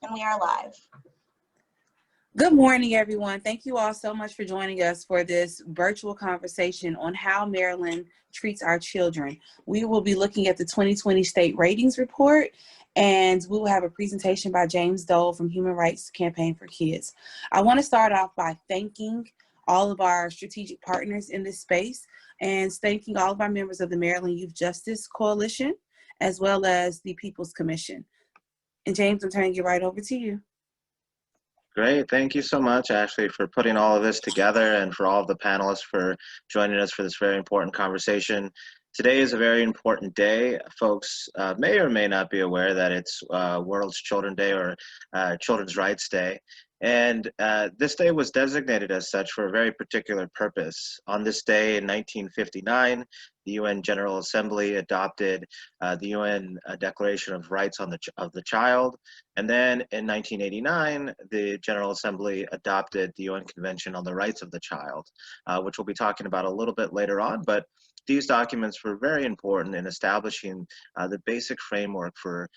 And we are live. Good morning, everyone. Thank you all so much for joining us for this virtual conversation on how Maryland treats our children. We will be looking at the 2020 State Ratings Report, and we will have a presentation by James Dole from Human Rights Campaign for Kids. I want to start off by thanking all of our strategic partners in this space and thanking all of our members of the Maryland Youth Justice Coalition, as well as the People's Commission. And James, I'm turning it right over to you. Great. Thank you so much, Ashley, for putting all of this together and for all of the panelists for joining us for this very important conversation. Today is a very important day. Folks may or may not be aware that it's World Children's Day or Children's Rights Day. And this day was designated as such for a very particular purpose. On this day in 1959, the UN General Assembly adopted the UN Declaration of Rights of the Child. And then in 1989, the General Assembly adopted the UN Convention on the Rights of the Child, which we'll be talking about a little bit later on. But these documents were very important in establishing the basic framework for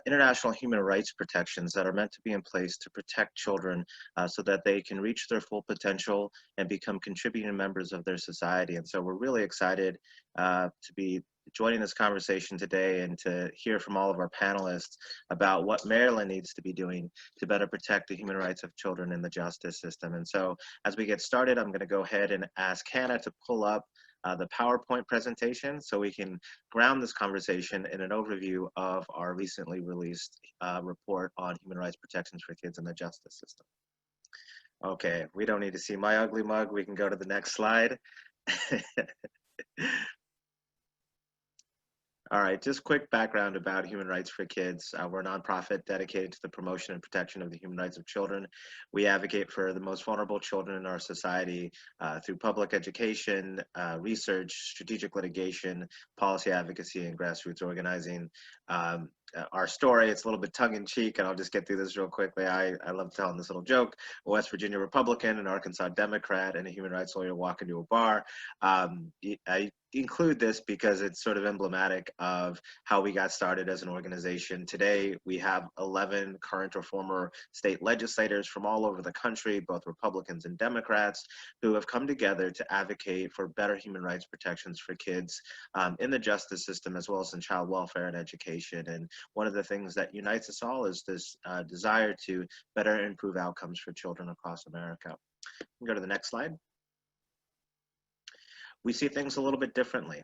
international human rights protections that are meant to be in place to protect children so that they can reach their full potential and become contributing members of their society. And so we're really excited to be joining this conversation today and to hear from all of our panelists about what Maryland needs to be doing to better protect the human rights of children in the justice system. And so as we get started, I'm going to go ahead and ask Hannah to pull up the PowerPoint presentation so we can ground this conversation in an overview of our recently released report on human rights protections for kids in the justice system. Okay, we don't need to see my ugly mug. We can go to the next slide. All right, just quick background about Human Rights for Kids. We're a nonprofit dedicated to the promotion and protection of the human rights of children. We advocate for the most vulnerable children in our society through public education, research, strategic litigation, policy advocacy, and grassroots organizing. Our story, it's a little bit tongue-in-cheek, and I'll just get through this real quickly. I love telling this little joke. A West Virginia Republican, an Arkansas Democrat, and a human rights lawyer walk into a bar. I include this because it's sort of emblematic of how we got started as an organization. Today, we have 11 current or former state legislators from all over the country, both Republicans and Democrats, who have come together to advocate for better human rights protections for kids in the justice system, as well as in child welfare and education. And one of the things that unites us all is this desire to better improve outcomes for children across America. Go to the next slide. We see things a little bit differently.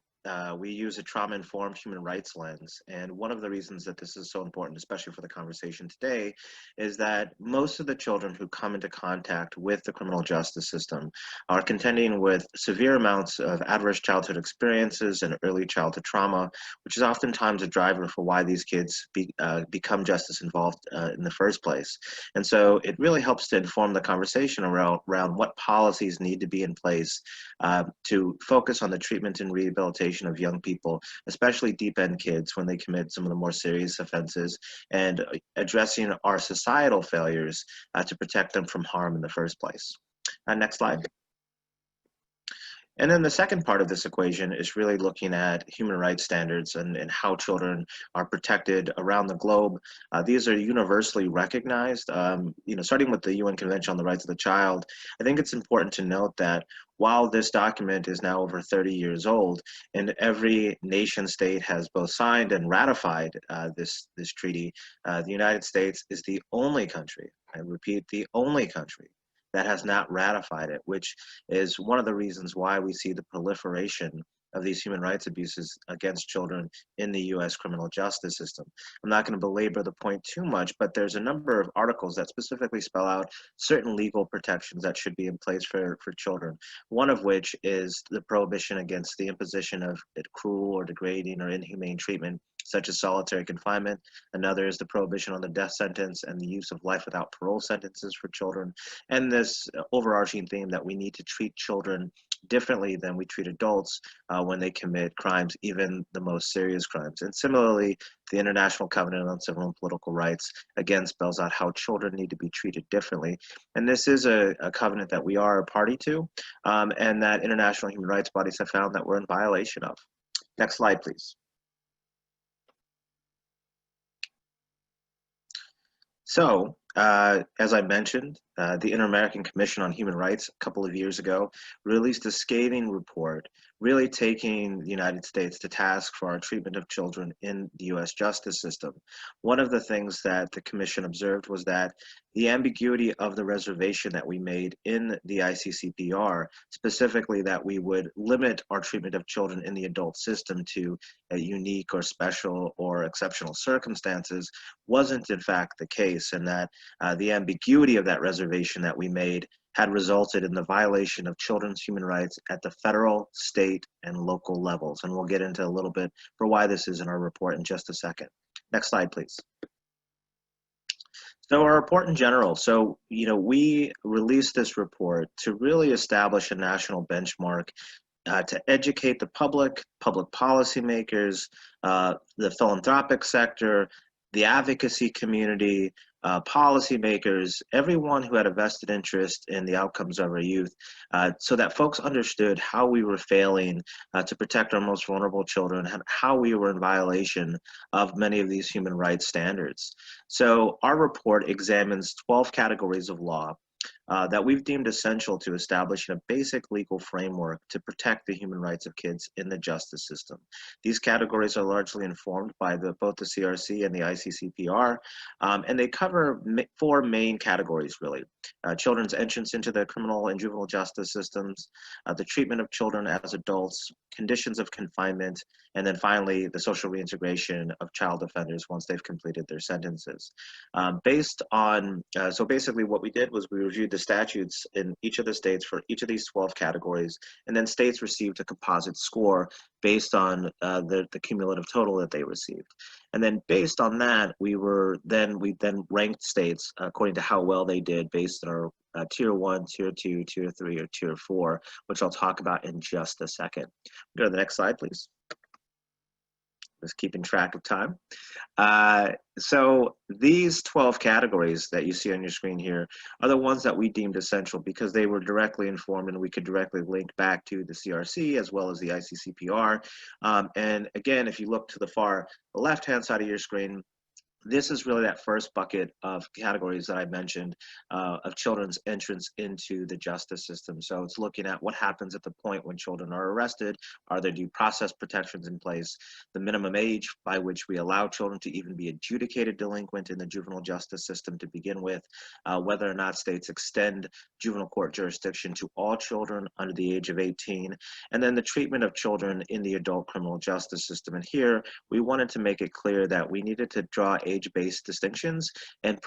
We use a trauma-informed human rights lens. And one of the reasons that this is so important, especially for the conversation today, is that most of the children who come into contact with the criminal justice system are contending with severe amounts of adverse childhood experiences and early childhood trauma, which is oftentimes a driver for why these kids become justice involved in the first place. And so it really helps to inform the conversation around what policies need to be in place to focus on the treatment and rehabilitation of young people, especially deep-end kids when they commit some of the more serious offenses, and addressing our societal failures to protect them from harm in the first place. Next slide. And then the second part of this equation is really looking at human rights standards and how children are protected around the globe. These are universally recognized. Starting with the UN Convention on the Rights of the Child, I think it's important to note that while this document is now over 30 years old, and every nation state has both signed and ratified this treaty, the United States is the only country, I repeat, the only country that has not ratified it, which is one of the reasons why we see the proliferation of these human rights abuses against children in the US criminal justice system. I'm not going to belabor the point too much, but there's a number of articles that specifically spell out certain legal protections that should be in place for children. One of which is the prohibition against the imposition of cruel or degrading or inhumane treatment, such as solitary confinement. Another is the prohibition on the death sentence and the use of life without parole sentences for children. And this overarching theme that we need to treat children differently than we treat adults when they commit crimes, even the most serious crimes. And similarly, the International Covenant on Civil and Political Rights, again, spells out how children need to be treated differently. And this is a covenant that we are a party to, and that international human rights bodies have found that we're in violation of. Next slide, please. As I mentioned, the Inter-American Commission on Human Rights a couple of years ago released a scathing report, really taking the United States to task for our treatment of children in the U.S. justice system. One of the things that the Commission observed was that the ambiguity of the reservation that we made in the ICCPR, specifically that we would limit our treatment of children in the adult system to unique or special or exceptional circumstances, wasn't in fact the case, and that the ambiguity of that reservation that we made had resulted in the violation of children's human rights at the federal, state, and local levels. And we'll get into a little bit for why this is in our report in just a second. Next slide, please. So our report in general, we released this report to really establish a national benchmark to educate the public policymakers, the philanthropic sector, the advocacy community, policymakers, everyone who had a vested interest in the outcomes of our youth, so that folks understood how we were failing to protect our most vulnerable children, and how we were in violation of many of these human rights standards. So our report examines 12 categories of law that we've deemed essential to establishing a basic legal framework to protect the human rights of kids in the justice system. These categories are largely informed by both the CRC and the ICCPR, and they cover four main categories, really. Children's entrance into the criminal and juvenile justice systems, the treatment of children as adults, conditions of confinement, and then finally, the social reintegration of child offenders once they've completed their sentences. So basically what we did was we reviewed the statutes in each of the states for each of these 12 categories, and then states received a composite score based on the cumulative total that they received. And then based on that, we then ranked states according to how well they did based on our Tier 1, Tier 2, Tier 3, or Tier 4, which I'll talk about in just a second. Go to the next slide, please. Just keeping track of time. So these 12 categories that you see on your screen here are the ones that we deemed essential because they were directly informed and we could directly link back to the CRC as well as the ICCPR. And again, if you look to the far left-hand side of your screen, this is really that first bucket of categories that I mentioned of children's entrance into the justice system. So it's looking at what happens at the point when children are arrested. Are there due process protections in place? The minimum age by which we allow children to even be adjudicated delinquent in the juvenile justice system to begin with, whether or not states extend juvenile court jurisdiction to all children under the age of 18, and then the treatment of children in the adult criminal justice system. And here, we wanted to make it clear that we needed to draw age-based distinctions and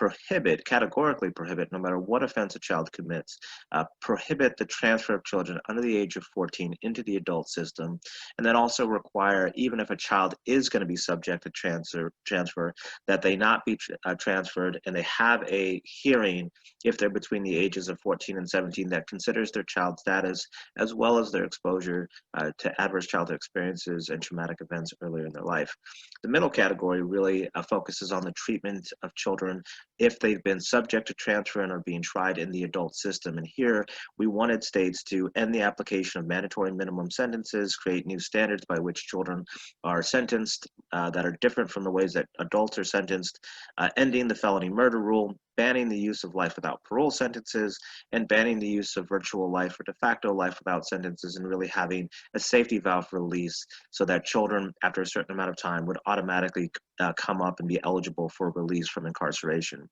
categorically prohibit, no matter what offense a child commits, prohibit the transfer of children under the age of 14 into the adult system, and then also require, even if a child is going to be subject to transfer, that they not be transferred, and they have a hearing if they're between the ages of 14 and 17 that considers their child status as well as their exposure to adverse childhood experiences and traumatic events earlier in their life. The middle category really focuses on the treatment of children if they've been subject to transfer and are being tried in the adult system. And here, we wanted states to end the application of mandatory minimum sentences, create new standards by which children are sentenced that are different from the ways that adults are sentenced, ending the felony murder rule, banning the use of life without parole sentences, and banning the use of virtual life or de facto life without sentences, and really having a safety valve for release so that children, after a certain amount of time, would automatically come up and be eligible for release from incarceration.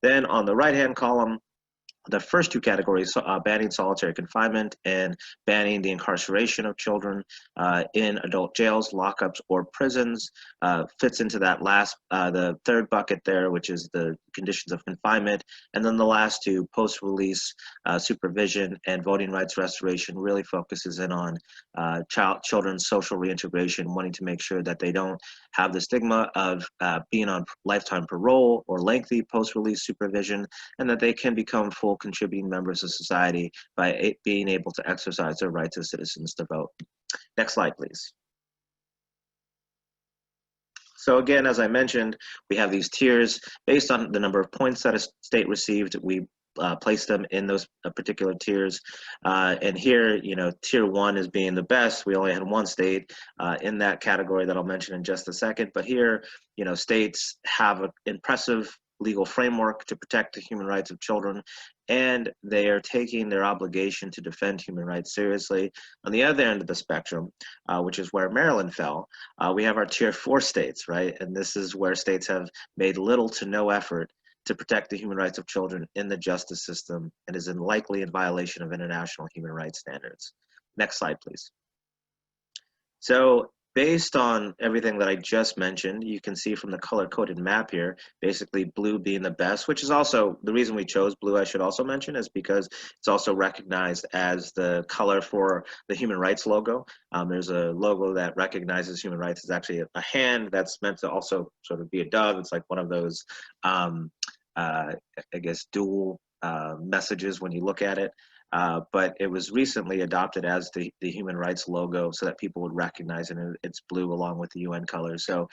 Then on the right-hand column, the first two categories, banning solitary confinement and banning the incarceration of children in adult jails, lockups, or prisons, fits into that last, the third bucket there, which is the conditions of confinement. And then the last two, post-release supervision and voting rights restoration, really focuses in on children's social reintegration, wanting to make sure that they don't have the stigma of being on lifetime parole or lengthy post-release supervision, and that they can become full contributing members of society by being able to exercise their rights as citizens to vote. Next slide, please. So again, as I mentioned, we have these tiers based on the number of points that a state received. We place them in those particular tiers. And here, tier 1 is being the best. We only had one state in that category that I'll mention in just a second. But here, states have an impressive legal framework to protect the human rights of children, and they are taking their obligation to defend human rights seriously. On the other end of the spectrum, which is where Maryland fell, we have our tier 4 states, right? And this is where states have made little to no effort to protect the human rights of children in the justice system and is likely in violation of international human rights standards. Next slide, please. So based on everything that I just mentioned, you can see from the color-coded map here, basically blue being the best, which is also the reason we chose blue, I should also mention, is because it's also recognized as the color for the human rights logo. There's a logo that recognizes human rights. It's actually a hand that's meant to also sort of be a dove. It's like one of those, I guess, dual messages when you look at it. But it was recently adopted as the human rights logo so that people would recognize it. And it's blue along with the UN colors. So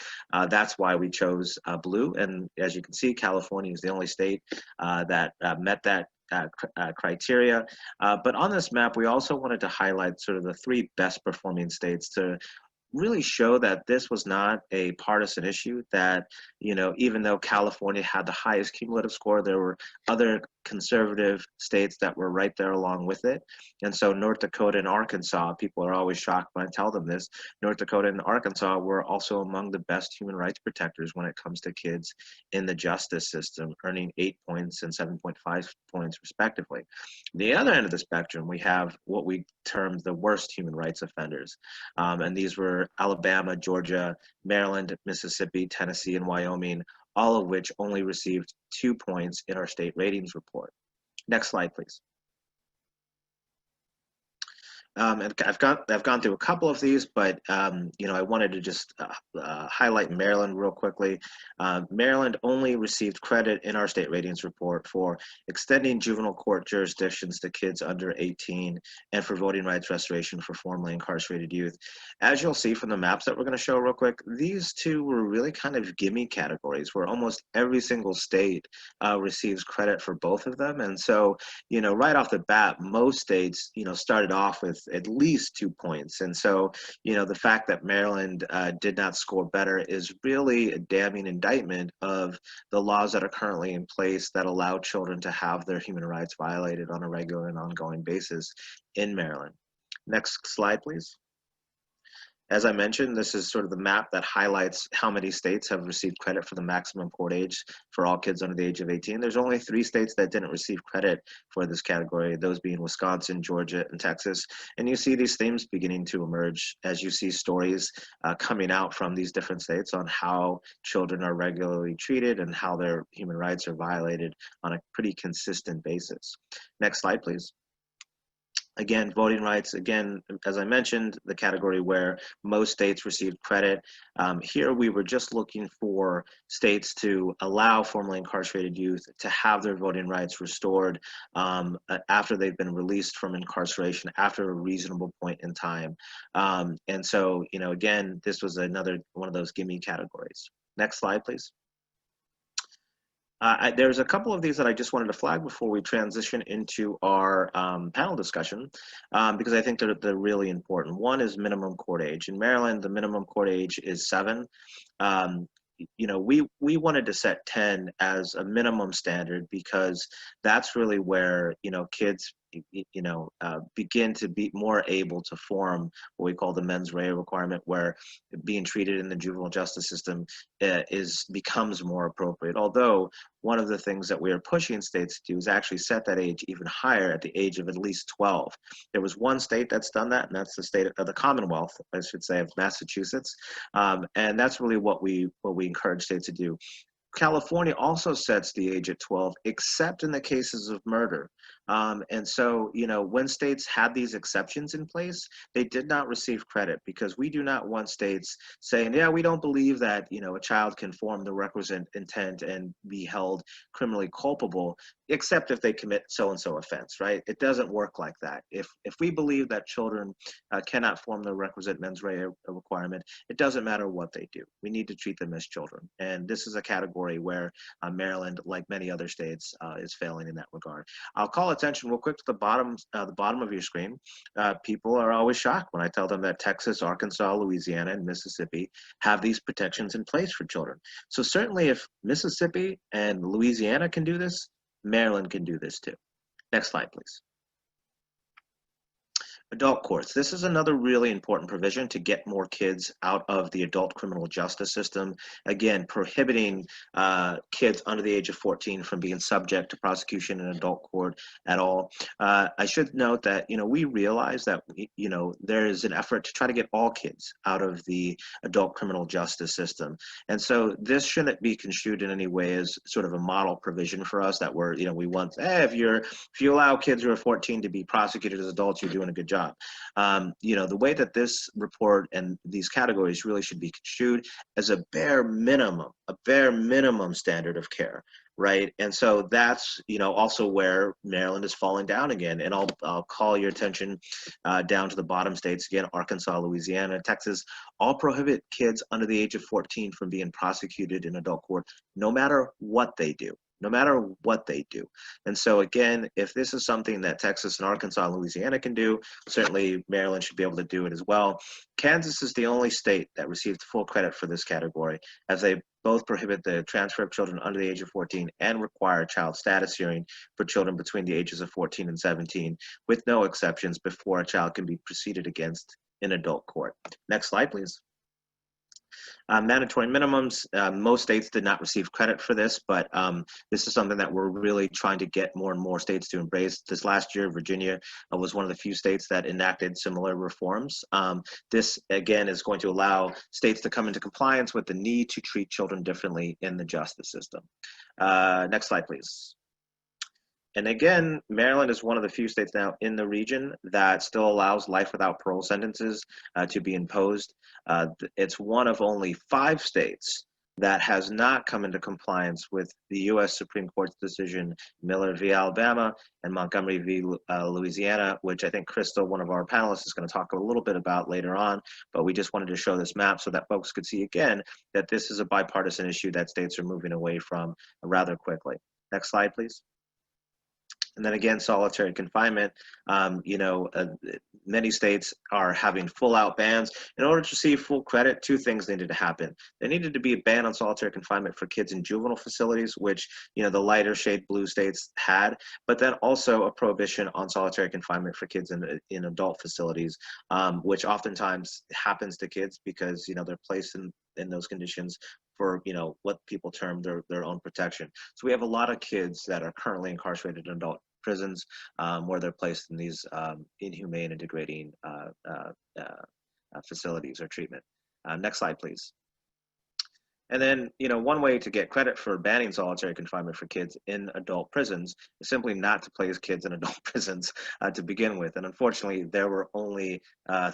that's why we chose blue. And as you can see, California is the only state that met that criteria. But on this map, we also wanted to highlight sort of the 3 best performing states to really show that this was not a partisan issue, that, you know, even though California had the highest cumulative score, there were other conservative states that were right there along with it. And so North Dakota and Arkansas, people are always shocked when I tell them this, North Dakota and Arkansas were also among the best human rights protectors when it comes to kids in the justice system, earning 8 points and 7.5 points respectively. The other end of the spectrum, we have what we termed the worst human rights offenders. And these were Alabama, Georgia, Maryland, Mississippi, Tennessee, and Wyoming, all of which only received 2 points in our state ratings report. Next slide, please. And I've gone through a couple of these, but you know, I wanted to just highlight Maryland real quickly. Maryland only received credit in our state ratings report for extending juvenile court jurisdictions to kids under 18 and for voting rights restoration for formerly incarcerated youth. As you'll see from the maps that we're going to show real quick, these two were really kind of gimme categories where almost every single state receives credit for both of them. And so, you know, right off the bat, most states, you know, started off with at least 2 points. And so, you know, the fact that Maryland did not score better is really a damning indictment of the laws that are currently in place that allow children to have their human rights violated on a regular and ongoing basis in Maryland. Next slide, please. As I mentioned, this is sort of the map that highlights how many states have received credit for the maximum court age for all kids under the age of 18. There's only 3 states that didn't receive credit for this category, those being Wisconsin, Georgia, and Texas. And you see these themes beginning to emerge as you see stories coming out from these different states on how children are regularly treated and how their human rights are violated on a pretty consistent basis. Next slide, please. Again, voting rights, again, as I mentioned, the category where most states received credit. Here we were just looking for states to allow formerly incarcerated youth to have their voting rights restored after they've been released from incarceration after a reasonable point in time. And so, you know, again, this was another one of those gimme categories. Next slide, please. There's a couple of these that I just wanted to flag before we transition into our panel discussion, because I think they're really important. One is minimum court age. In Maryland, the minimum court age is 7. You know, we wanted to set 10 as a minimum standard because that's really where, you know, kids begin to be more able to form what we call the mens rea requirement, where being treated in the juvenile justice system becomes more appropriate. Although one of the things that we are pushing states to do is actually set that age even higher at the age of at least 12. There was one state that's done that, and that's the state of the Commonwealth, I should say, of Massachusetts, and that's really what we encourage states to do. California also sets the age at 12, except in the cases of murder. And so, you know, when states had these exceptions in place, they did not receive credit because we do not want states saying, yeah, we don't believe that, you know, a child can form the requisite intent and be held criminally culpable, except if they commit so-and-so offense, right? It doesn't work like that. If we believe that children cannot form the requisite mens rea requirement, it doesn't matter what they do. We need to treat them as children. And this is a category where Maryland, like many other states, is failing in that regard. I'll call attention real quick to the bottom of your screen. People are always shocked when I tell them that Texas, Arkansas, Louisiana, and Mississippi have these protections in place for children. So certainly if Mississippi and Louisiana can do this, Maryland can do this too. Next slide, please. Adult courts. This is another really important provision to get more kids out of the adult criminal justice system. Again, prohibiting kids under the age of 14 from being subject to prosecution in adult court at all. I should note that, we realize that, there is an effort to try to get all kids out of the adult criminal justice system. And so this shouldn't be construed in any way as sort of a model provision for us that we want, if you allow kids who are 14 to be prosecuted as adults, you're doing a good job. The way that this report and these categories really should be construed as a bare minimum standard of care, right? And so that's, also where Maryland is falling down again. And I'll call your attention down to the bottom states again: Arkansas, Louisiana, Texas, all prohibit kids under the age of 14 from being prosecuted in adult court, no matter what they do. And so again, if this is something that Texas and Arkansas and Louisiana can do, certainly Maryland should be able to do it as well. Kansas is the only state that received full credit for this category, as they both prohibit the transfer of children under the age of 14 and require child status hearing for children between the ages of 14 and 17, with no exceptions, before a child can be proceeded against in adult court. Next slide, please. Mandatory minimums. Most states did not receive credit for this, but this is something that we're really trying to get more and more states to embrace. This last year, Virginia was one of the few states that enacted similar reforms. This, again, is going to allow states to come into compliance with the need to treat children differently in the justice system. Next slide, please. And again, Maryland is one of the few states now in the region that still allows life without parole sentences to be imposed. It's one of only 5 states that has not come into compliance with the U.S. Supreme Court's decision, Miller v. Alabama and Montgomery v. Louisiana, which I think Crystal, one of our panelists, is going to talk a little bit about later on. But we just wanted to show this map so that folks could see again that this is a bipartisan issue that states are moving away from rather quickly. Next slide, please. And then again, solitary confinement, many states are having full-out bans. In order to receive full credit, 2 things needed to happen. There needed to be a ban on solitary confinement for kids in juvenile facilities, which, the lighter shade blue states had, but then also a prohibition on solitary confinement for kids in adult facilities, which oftentimes happens to kids because, they're placed in those conditions for what people term their own protection. So we have a lot of kids that are currently incarcerated in adult prisons where they're placed in these inhumane and degrading facilities or treatment. Next slide, please. And then, one way to get credit for banning solitary confinement for kids in adult prisons is simply not to place kids in adult prisons to begin with. And unfortunately, there were only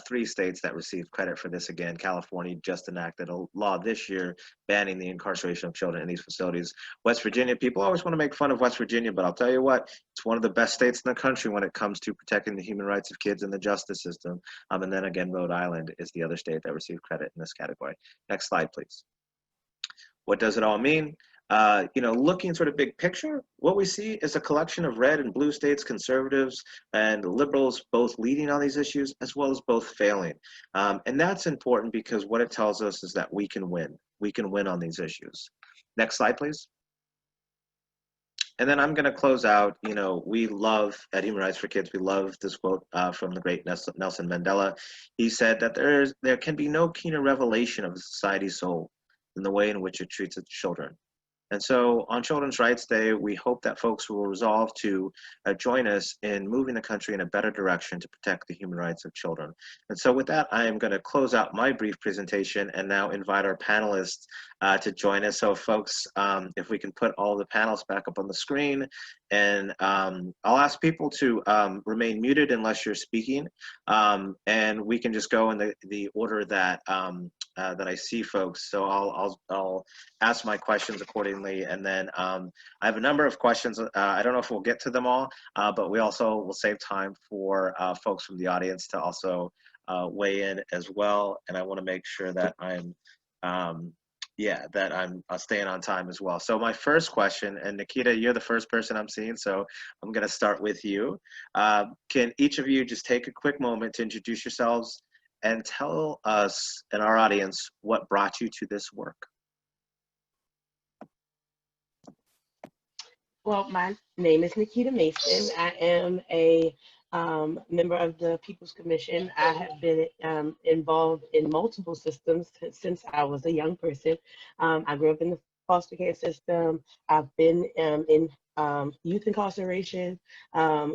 3 states that received credit for this. Again, California just enacted a law this year banning the incarceration of children in these facilities. West Virginia, people always want to make fun of West Virginia, but I'll tell you what, it's one of the best states in the country when it comes to protecting the human rights of kids in the justice system. And then again, Rhode Island is the other state that received credit in this category. Next slide, please. What does it all mean? Looking sort of big picture, what we see is a collection of red and blue states, conservatives and liberals, both leading on these issues, as well as both failing. And that's important because what it tells us is that we can win. We can win on these issues. Next slide, please. And then I'm going to close out. We love, at Human Rights for Kids, we love this quote from the great Nelson Mandela. He said that there can be no keener revelation of a society's soul than the way in which it treats its children. And so on Children's Rights Day, we hope that folks will resolve to join us in moving the country in a better direction to protect the human rights of children. And so with that, I am going to close out my brief presentation and now invite our panelists to join us. So folks, if we can put all the panels back up on the screen, and I'll ask people to remain muted unless you're speaking, and we can just go in the order that that I see folks. So I'll ask my questions accordingly, and then I have a number of questions. I don't know if we'll get to them all, but we also will save time for folks from the audience to also weigh in as well. And I want to make sure that I'm yeah, that I'm staying on time as well. So my first question, and Nikita, you're the first person I'm seeing, so I'm going to start with you. Can each of you just take a quick moment to introduce yourselves and tell us and our audience what brought you to this work? Well, my name is Nikita Mason. I am a member of the People's Commission. I have been involved in multiple systems since I was a young person. I grew up in the foster care system. I've been in youth incarceration,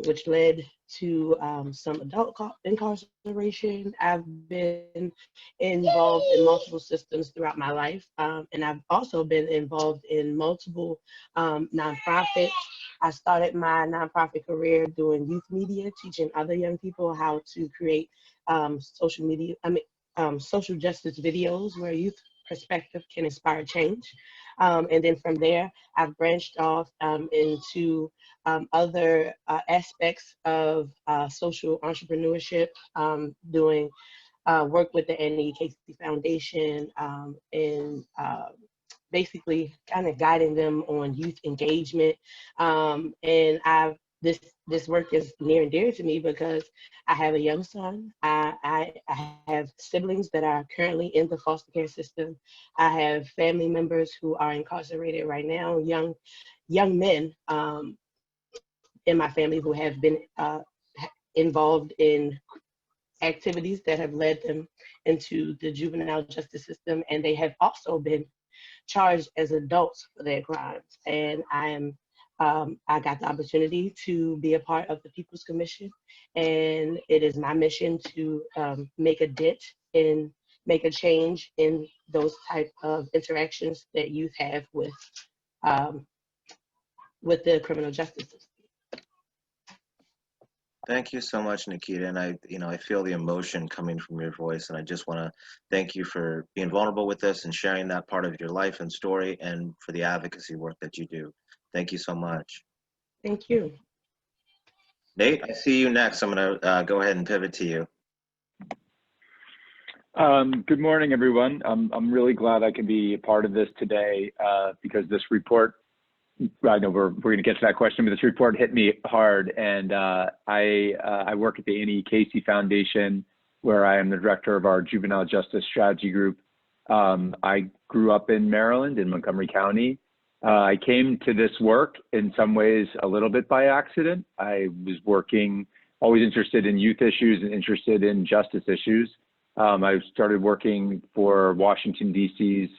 which led to some adult incarceration. I've been involved in multiple systems throughout my life, and I've also been involved in multiple nonprofits. I started my nonprofit career doing youth media, teaching other young people how to create social justice videos where youth perspective can inspire change. And then from there, I've branched off into other aspects of social entrepreneurship, doing work with the NEKC Foundation, and basically kind of guiding them on youth engagement. And this work is near and dear to me because I have a young son. I have siblings that are currently in the foster care system. I have family members who are incarcerated right now, young men in my family who have been involved in activities that have led them into the juvenile justice system, and they have also been charged as adults for their crimes. And I got the opportunity to be a part of the People's Commission, and it is my mission to make a dent and make a change in those type of interactions that youth have um, with the criminal justice system. Thank you so much, Nikita. And I feel the emotion coming from your voice. And I just want to thank you for being vulnerable with us and sharing that part of your life and story, and for the advocacy work that you do. Thank you so much. Thank you. Nate, I see you next. I'm going to go ahead and pivot to you. Good morning, everyone. I'm really glad I can be a part of this today because this report, I know we're going to get to that question, but this report hit me hard. And I work at the Annie Casey Foundation, where I am the director of our Juvenile Justice Strategy Group. I grew up in Maryland, in Montgomery County. I came to this work in some ways a little bit by accident. I was working, always interested in youth issues and interested in justice issues. I started working for Washington, D.C.'s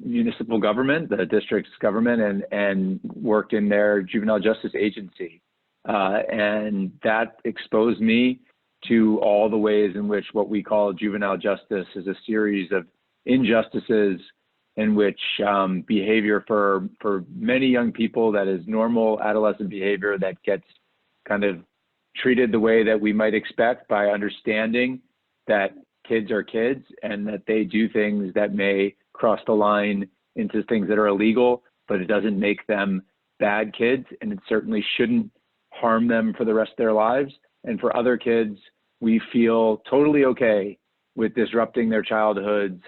municipal government, the district's government, and worked in their juvenile justice agency. And that exposed me to all the ways in which what we call juvenile justice is a series of injustices in which behavior for many young people that is normal adolescent behavior that gets kind of treated the way that we might expect by understanding that kids are kids and that they do things that may cross the line into things that are illegal, but it doesn't make them bad kids, and it certainly shouldn't harm them for the rest of their lives. And for other kids, we feel totally okay with disrupting their childhoods,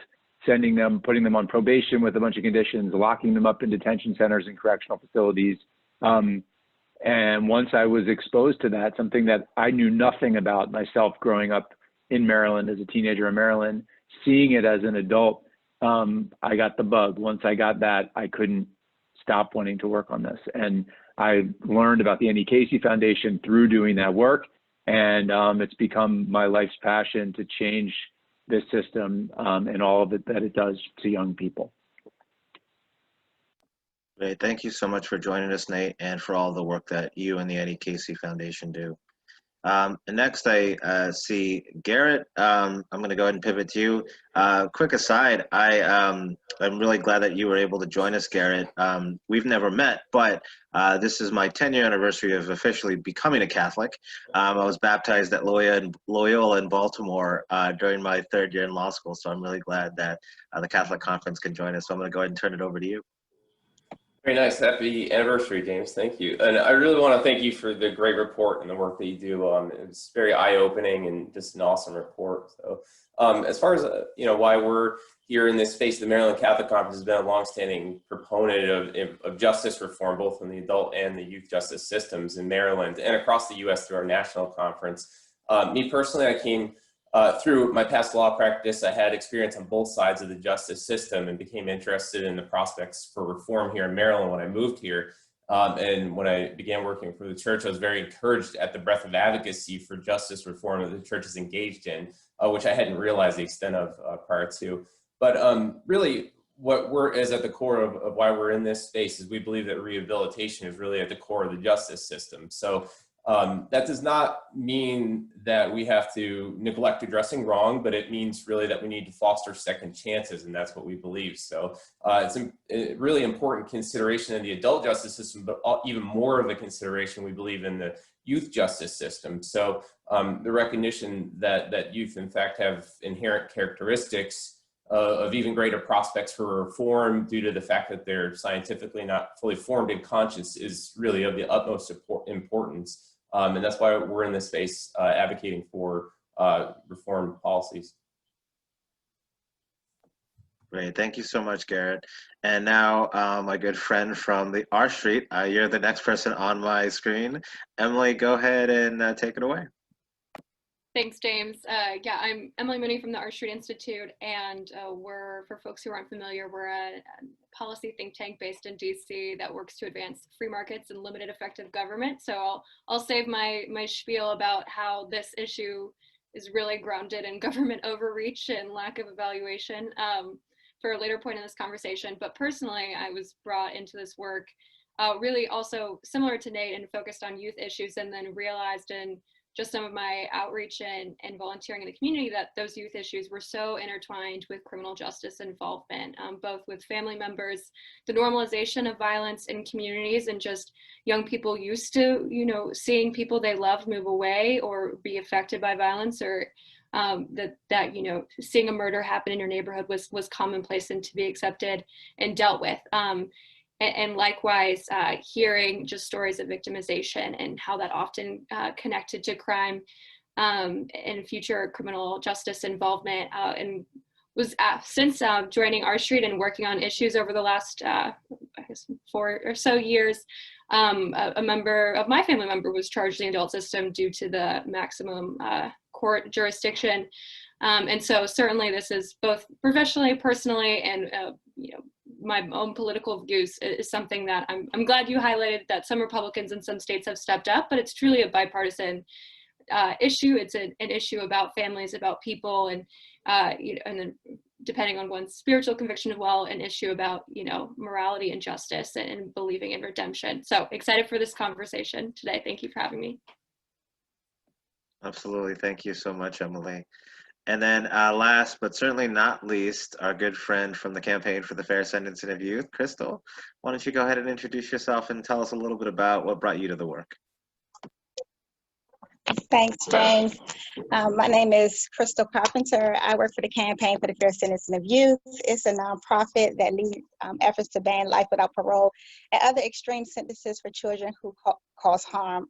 sending them, putting them on probation with a bunch of conditions, locking them up in detention centers and correctional facilities. And once I was exposed to that, something that I knew nothing about myself growing up in Maryland as a teenager in Maryland, seeing it as an adult, I got the bug. Once I got that, I couldn't stop wanting to work on this. And I learned about the Annie Casey Foundation through doing that work. And it's become my life's passion to change this system and all of it that it does to young people. Great. Thank you so much for joining us, Nate, and for all the work that you and the Annie Casey Foundation do. And next I see Garrett. I'm going to go ahead and pivot to you. Quick aside, I'm really glad that you were able to join us, Garrett. We've never met, but this is my 10-year anniversary of officially becoming a Catholic. I was baptized at Loyola in Baltimore during my 3rd year in law school, so I'm really glad that the Catholic Conference can join us. So I'm going to go ahead and turn it over to you. Very nice. Happy anniversary, James. Thank you. And I really want to thank you for the great report and the work that you do. It's very eye-opening and just an awesome report. So as far as, why we're here in this space, the Maryland Catholic Conference has been a longstanding proponent of justice reform, both in the adult and the youth justice systems in Maryland and across the U.S. through our national conference. Me personally, I came through my past law practice. I had experience on both sides of the justice system and became interested in the prospects for reform here in Maryland when I moved here. And when I began working for the church, I was very encouraged at the breadth of advocacy for justice reform that the church is engaged in, which I hadn't realized the extent of prior to. But really, what is at the core of why we're in this space is we believe that rehabilitation is really at the core of the justice system. So that does not mean that we have to neglect addressing wrong, but it means really that we need to foster second chances, and that's what we believe. So it's a really important consideration in the adult justice system, but even more of a consideration we believe in the youth justice system. So the recognition that youth in fact have inherent characteristics of even greater prospects for reform due to the fact that they're scientifically not fully formed in conscience is really of the utmost importance. And that's why we're in this space advocating for reform policies. Great, thank you so much, Garrett. And now my good friend from the R Street, you're the next person on my screen. Emily, go ahead and take it away. Thanks, James. Yeah, I'm Emily Mooney from the R Street Institute, and for folks who aren't familiar, we're a policy think tank based in DC that works to advance free markets and limited effective government. So I'll save my spiel about how this issue is really grounded in government overreach and lack of evaluation for a later point in this conversation. But personally, I was brought into this work really also similar to Nate and focused on youth issues, and then realized in just some of my outreach and volunteering in the community that those youth issues were so intertwined with criminal justice involvement, both with family members, the normalization of violence in communities, and just young people used to, seeing people they loved move away or be affected by violence, or that seeing a murder happen in your neighborhood was commonplace and to be accepted and dealt with. And likewise, hearing just stories of victimization and how that often connected to crime and future criminal justice involvement, and was since joining R Street and working on issues over the last, I guess 4 or so years, a member of my family member was charged in the adult system due to the maximum court jurisdiction. And so certainly this is both professionally, personally, and my own political views is something that I'm glad you highlighted, that some Republicans in some states have stepped up, but it's truly a bipartisan issue. It's an issue about families, about people, and and then depending on one's spiritual conviction as well, an issue about morality and justice and believing in redemption. So excited for this conversation today. Thank you for having me. Absolutely, thank you so much, Emily. And then last but certainly not least, our good friend from the Campaign for the Fair Sentencing of Youth, Crystal. Why don't you go ahead and introduce yourself and tell us a little bit about what brought you to the work? Thanks, James. My name is Crystal Carpenter. I work for the Campaign for the Fair Sentencing of Youth. It's a nonprofit that leads efforts to ban life without parole and other extreme sentences for children who cause harm.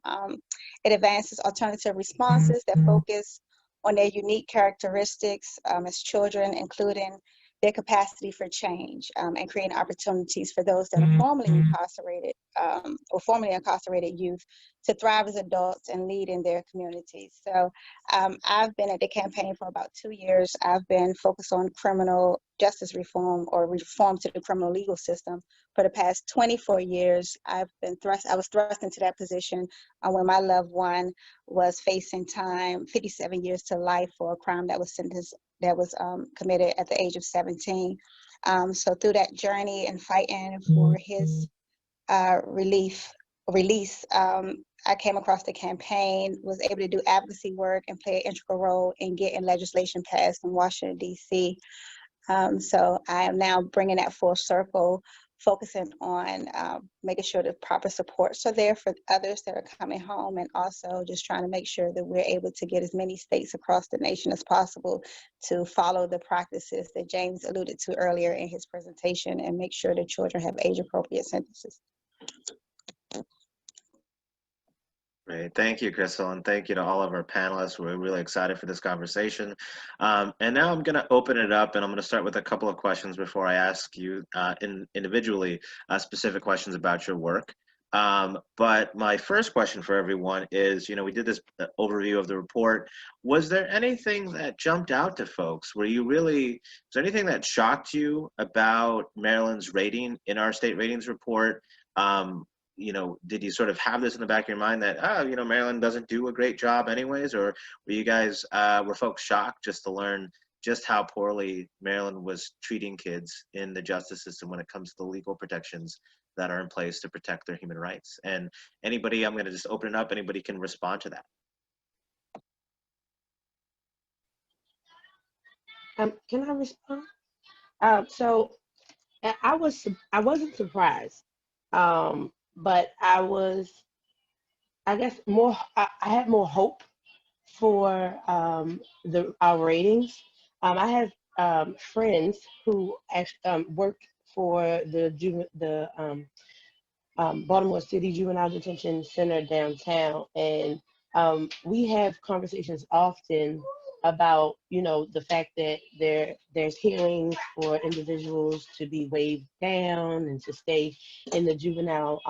It advances alternative responses that focus on their unique characteristics as children, including their capacity for change, and creating opportunities for those that are formerly incarcerated or formerly incarcerated youth to thrive as adults and lead in their communities. So I've been at the Campaign for about 2 years. I've been focused on criminal justice reform or reform to the criminal legal system for the past 24 years. I was thrust into that position when my loved one was facing time, 57 years to life for a crime that was committed at the age of 17. So through that journey and fighting for his release, I came across the Campaign, was able to do advocacy work and play an integral role in getting legislation passed in Washington, D.C. So I am now bringing that full circle focusing on making sure the proper supports are there for others that are coming home, and also just trying to make sure that we're able to get as many states across the nation as possible to follow the practices that James alluded to earlier in his presentation and make sure that children have age-appropriate sentences. Great. Thank you, Crystal, and thank you to all of our panelists. We're really excited for this conversation. And now I'm going to open it up, and I'm going to start with a couple of questions before I ask you individually specific questions about your work. But my first question for everyone is, we did this overview of the report. Was there anything that jumped out to folks? Was there anything that shocked you about Maryland's rating in our state ratings report? Did you sort of have this in the back of your mind that, Maryland doesn't do a great job anyways? Or were you guys, were folks shocked just to learn just how poorly Maryland was treating kids in the justice system when it comes to the legal protections that are in place to protect their human rights? And anybody, I'm going to just open it up, anybody can respond to that. Can I respond? So I wasn't surprised. But I guess I had more hope for our ratings. I have friends who actually work for the Baltimore City Juvenile Detention Center downtown, and we have conversations often about the fact that there's hearings for individuals to be waived down and to stay in the juvenile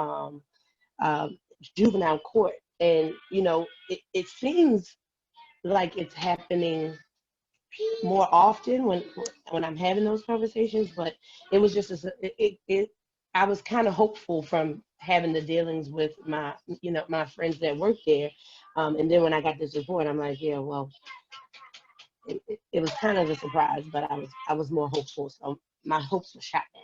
court, and it seems like it's happening more often when I'm having those conversations, but it was just I was kind of hopeful from having the dealings with my friends that work there, and then when I got this report, I'm like, yeah, well. It was kind of a surprise, but I was more hopeful, so my hopes were shot down.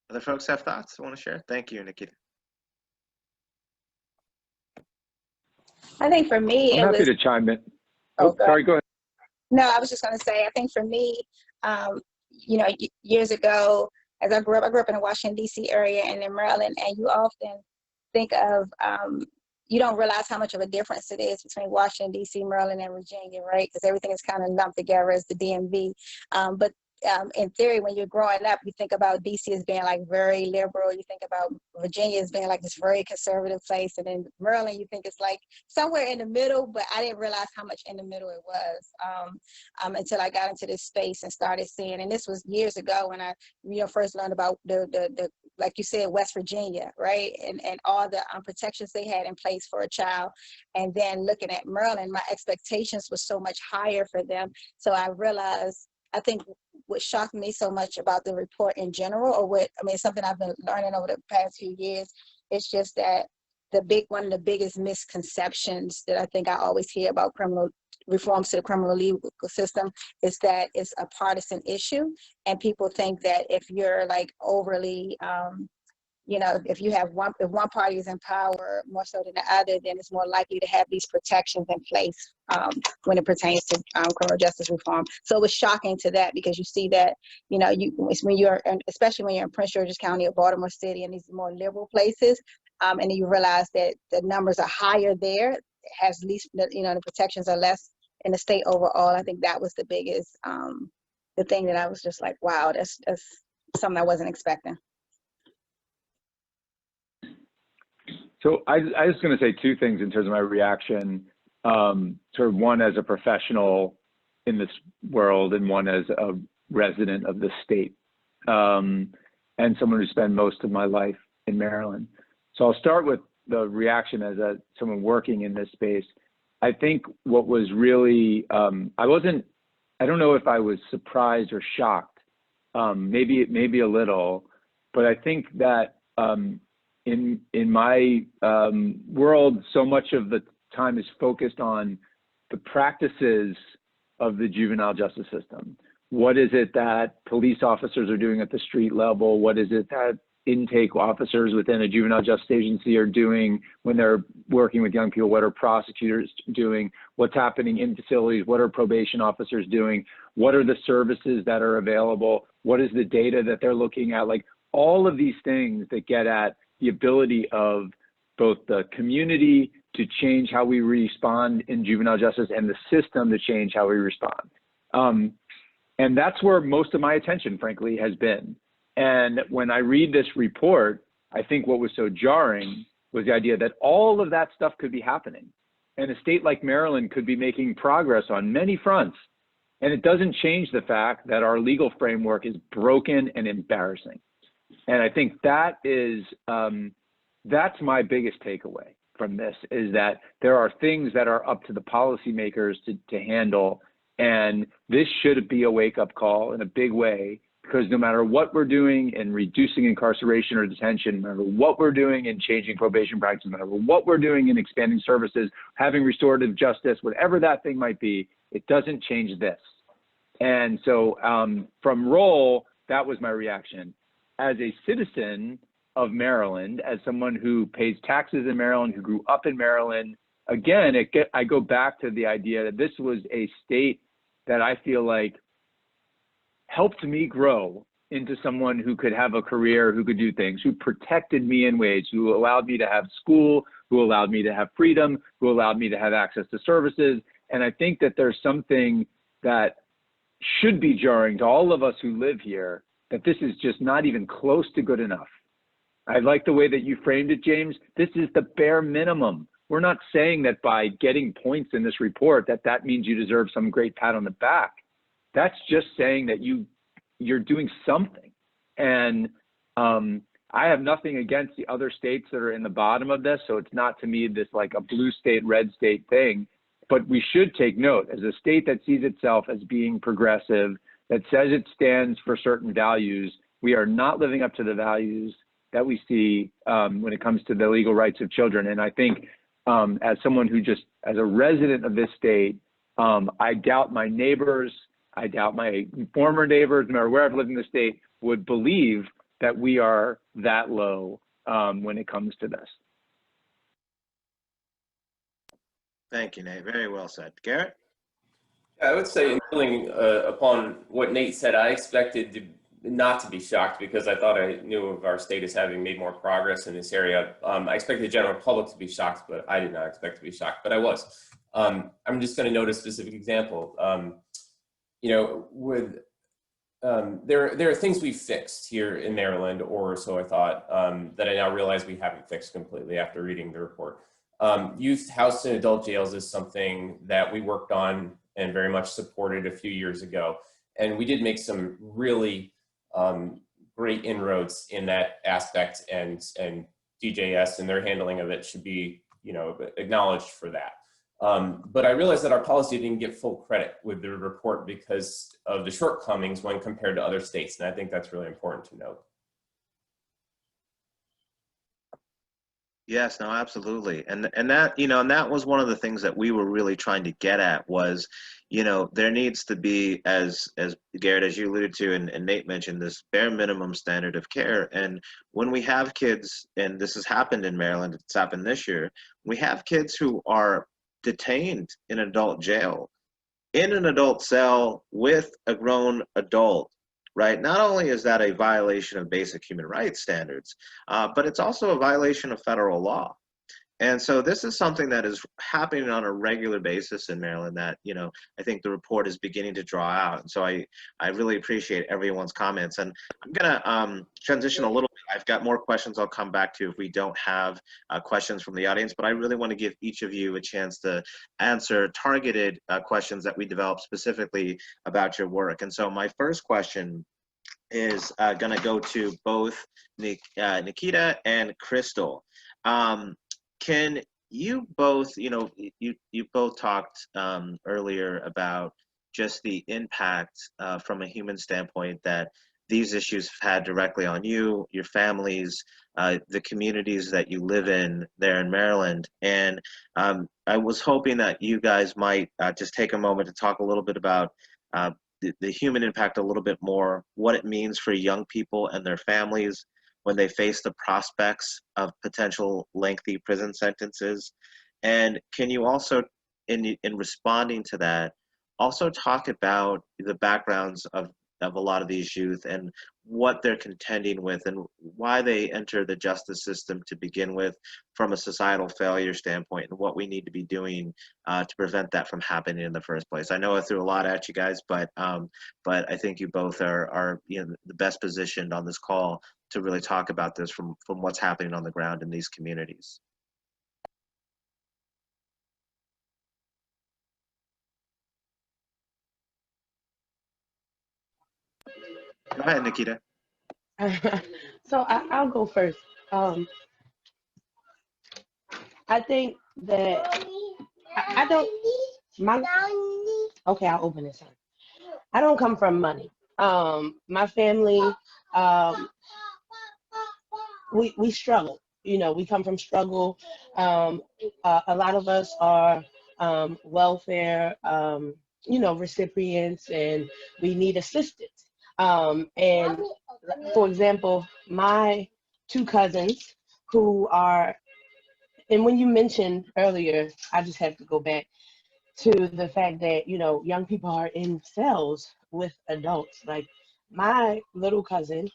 Other folks have thoughts they want to share? Thank you, Nikita. I think for me, I'm happy to chime in. Oh, sorry, go ahead. No, I was just going to say, I think for me, years ago, as I grew up in the Washington, D.C. area and in Maryland, and you often think of, you don't realize how much of a difference it is between Washington, D.C., Maryland, and Virginia, right? Because everything is kind of lumped together as the DMV. But in theory, when you're growing up, you think about D.C. as being like very liberal. You think about Virginia as being like this very conservative place. And then Maryland, you think it's like somewhere in the middle, but I didn't realize how much in the middle it was until I got into this space and started seeing. And this was years ago when I first learned about the like you said, West Virginia, right? And all the protections they had in place for a child. And then looking at Maryland, my expectations were so much higher for them. So I realized, I think what shocked me so much about the report in general, something I've been learning over the past few years, it's just that one of the biggest misconceptions that I think I always hear about criminal reforms to the criminal legal system is that it's a partisan issue, and people think that if you're like overly if one party is in power more so than the other, then it's more likely to have these protections in place when it pertains to criminal justice reform. So it was shocking to that, because you see that, especially when you're in Prince George's County or Baltimore City and these more liberal places, and then you realize that the numbers are higher there, has least, the protections are less in the state overall. I think that was the biggest, the thing that I was just like, wow, that's something I wasn't expecting. So I was going to say two things in terms of my reaction, sort of one as a professional in this world and one as a resident of the state, and someone who spent most of my life in Maryland. So I'll start with the reaction as someone working in this space. I think what was really, I don't know if I was surprised or shocked, maybe a little, but I think that in my world, so much of the time is focused on the practices of the juvenile justice system. What is it that police officers are doing at the street level? What is it that intake officers within a juvenile justice agency are doing when they're working with young people, what are prosecutors doing, what's happening in facilities, what are probation officers doing, what are the services that are available, what is the data that they're looking at, like all of these things that get at the ability of both the community to change how we respond in juvenile justice and the system to change how we respond. And that's where most of my attention, frankly, has been. And when I read this report, I think what was so jarring was the idea that all of that stuff could be happening. And a state like Maryland could be making progress on many fronts. And it doesn't change the fact that our legal framework is broken and embarrassing. And I think that is, that's my biggest takeaway from this, is that there are things that are up to the policymakers to handle. And this should be a wake-up call in a big way, because no matter what we're doing in reducing incarceration or detention, no matter what we're doing in changing probation practices, no matter what we're doing in expanding services, having restorative justice, whatever that thing might be, it doesn't change this. And so from Roll, that was my reaction. As a citizen of Maryland, as someone who pays taxes in Maryland, who grew up in Maryland, again, I go back to the idea that this was a state that I feel like helped me grow into someone who could have a career, who could do things, who protected me in ways, who allowed me to have school, who allowed me to have freedom, who allowed me to have access to services. And I think that there's something that should be jarring to all of us who live here, that this is just not even close to good enough. I like the way that you framed it, James. This is the bare minimum. We're not saying that by getting points in this report that means you deserve some great pat on the back. That's just saying that you're doing something. And I have nothing against the other states that are in the bottom of this. So it's not to me this like a blue state, red state thing. But we should take note, as a state that sees itself as being progressive, that says it stands for certain values, we are not living up to the values that we see when it comes to the legal rights of children. And I think as someone who just, as a resident of this state, I doubt my neighbors, I doubt my former neighbors, no matter where I've lived in the state, would believe that we are that low when it comes to this. Thank you, Nate. Very well said. Garrett? I would say, building upon what Nate said, I expected not to be shocked because I thought I knew of our state as having made more progress in this area. I expected the general public to be shocked, but I did not expect to be shocked, but I was. I'm just going to note a specific example. You know, with there are things we've fixed here in Maryland, or so I thought, that I now realize we haven't fixed completely after reading the report. Youth housed in adult jails is something that we worked on and very much supported a few years ago. And we did make some really great inroads in that aspect, and DJS and their handling of it should be, you know, acknowledged for that. But I realized that our policy didn't get full credit with the report because of the shortcomings when compared to other states. And I think that's really important to note. Yes, no, absolutely. And that, you know, and that was one of the things that we were really trying to get at was, you know, there needs to be, as Garrett, as you alluded to, and Nate mentioned, this bare minimum standard of care. And when we have kids, and this has happened in Maryland, it's happened this year, we have kids who are detained in an adult jail, in an adult cell with a grown adult. Right? Not only is that a violation of basic human rights standards, but it's also a violation of federal law. And so this is something that is happening on a regular basis in Maryland that, you know, I think the report is beginning to draw out. And so I really appreciate everyone's comments. And I'm going to transition a little bit. I've got more questions I'll come back to if we don't have questions from the audience, but I really want to give each of you a chance to answer targeted questions that we developed specifically about your work. And so my first question is going to go to both Nikita and Crystal. Can you both, you know, you both talked earlier about just the impact from a human standpoint that these issues have had directly on you, your families, the communities that you live in there in Maryland. And I was hoping that you guys might just take a moment to talk a little bit about the human impact a little bit more, what it means for young people and their families, when they face the prospects of potential lengthy prison sentences? And can you also, in responding to that, also talk about the backgrounds of a lot of these youth and what they're contending with and why they enter the justice system to begin with from a societal failure standpoint, and what we need to be doing to prevent that from happening in the first place? I know I threw a lot at you guys, but I think you both are the best positioned on this call to really talk about this from what's happening on the ground in these communities. Go ahead, Nikita. So I'll go first. I think that I don't. Okay, I'll open it. Son. I don't come from money. My family, we struggle. We come from struggle. A lot of us are welfare, recipients, and we need assistance. And for example, my two cousins who are, and when you mentioned earlier, I just have to go back to the fact that, young people are in cells with adults. Like my little cousin,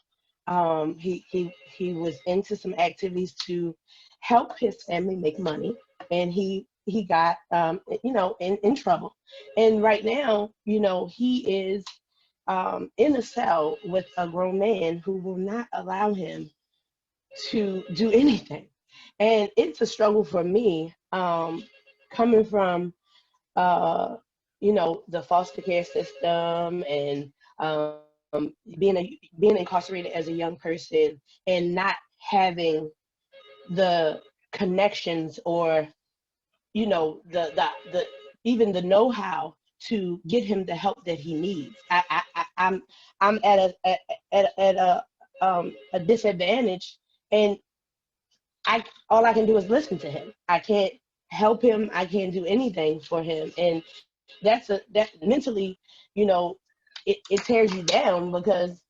he was into some activities to help his family make money, and he got, in trouble. And right now, he is in a cell with a grown man who will not allow him to do anything. And it's a struggle for me, coming from, the foster care system, and being incarcerated as a young person, and not having the connections, or the even the know-how to get him the help that he needs. I'm at a disadvantage, and all I can do is listen to him. I can't help him. I can't do anything for him, and that mentally, it tears you down, because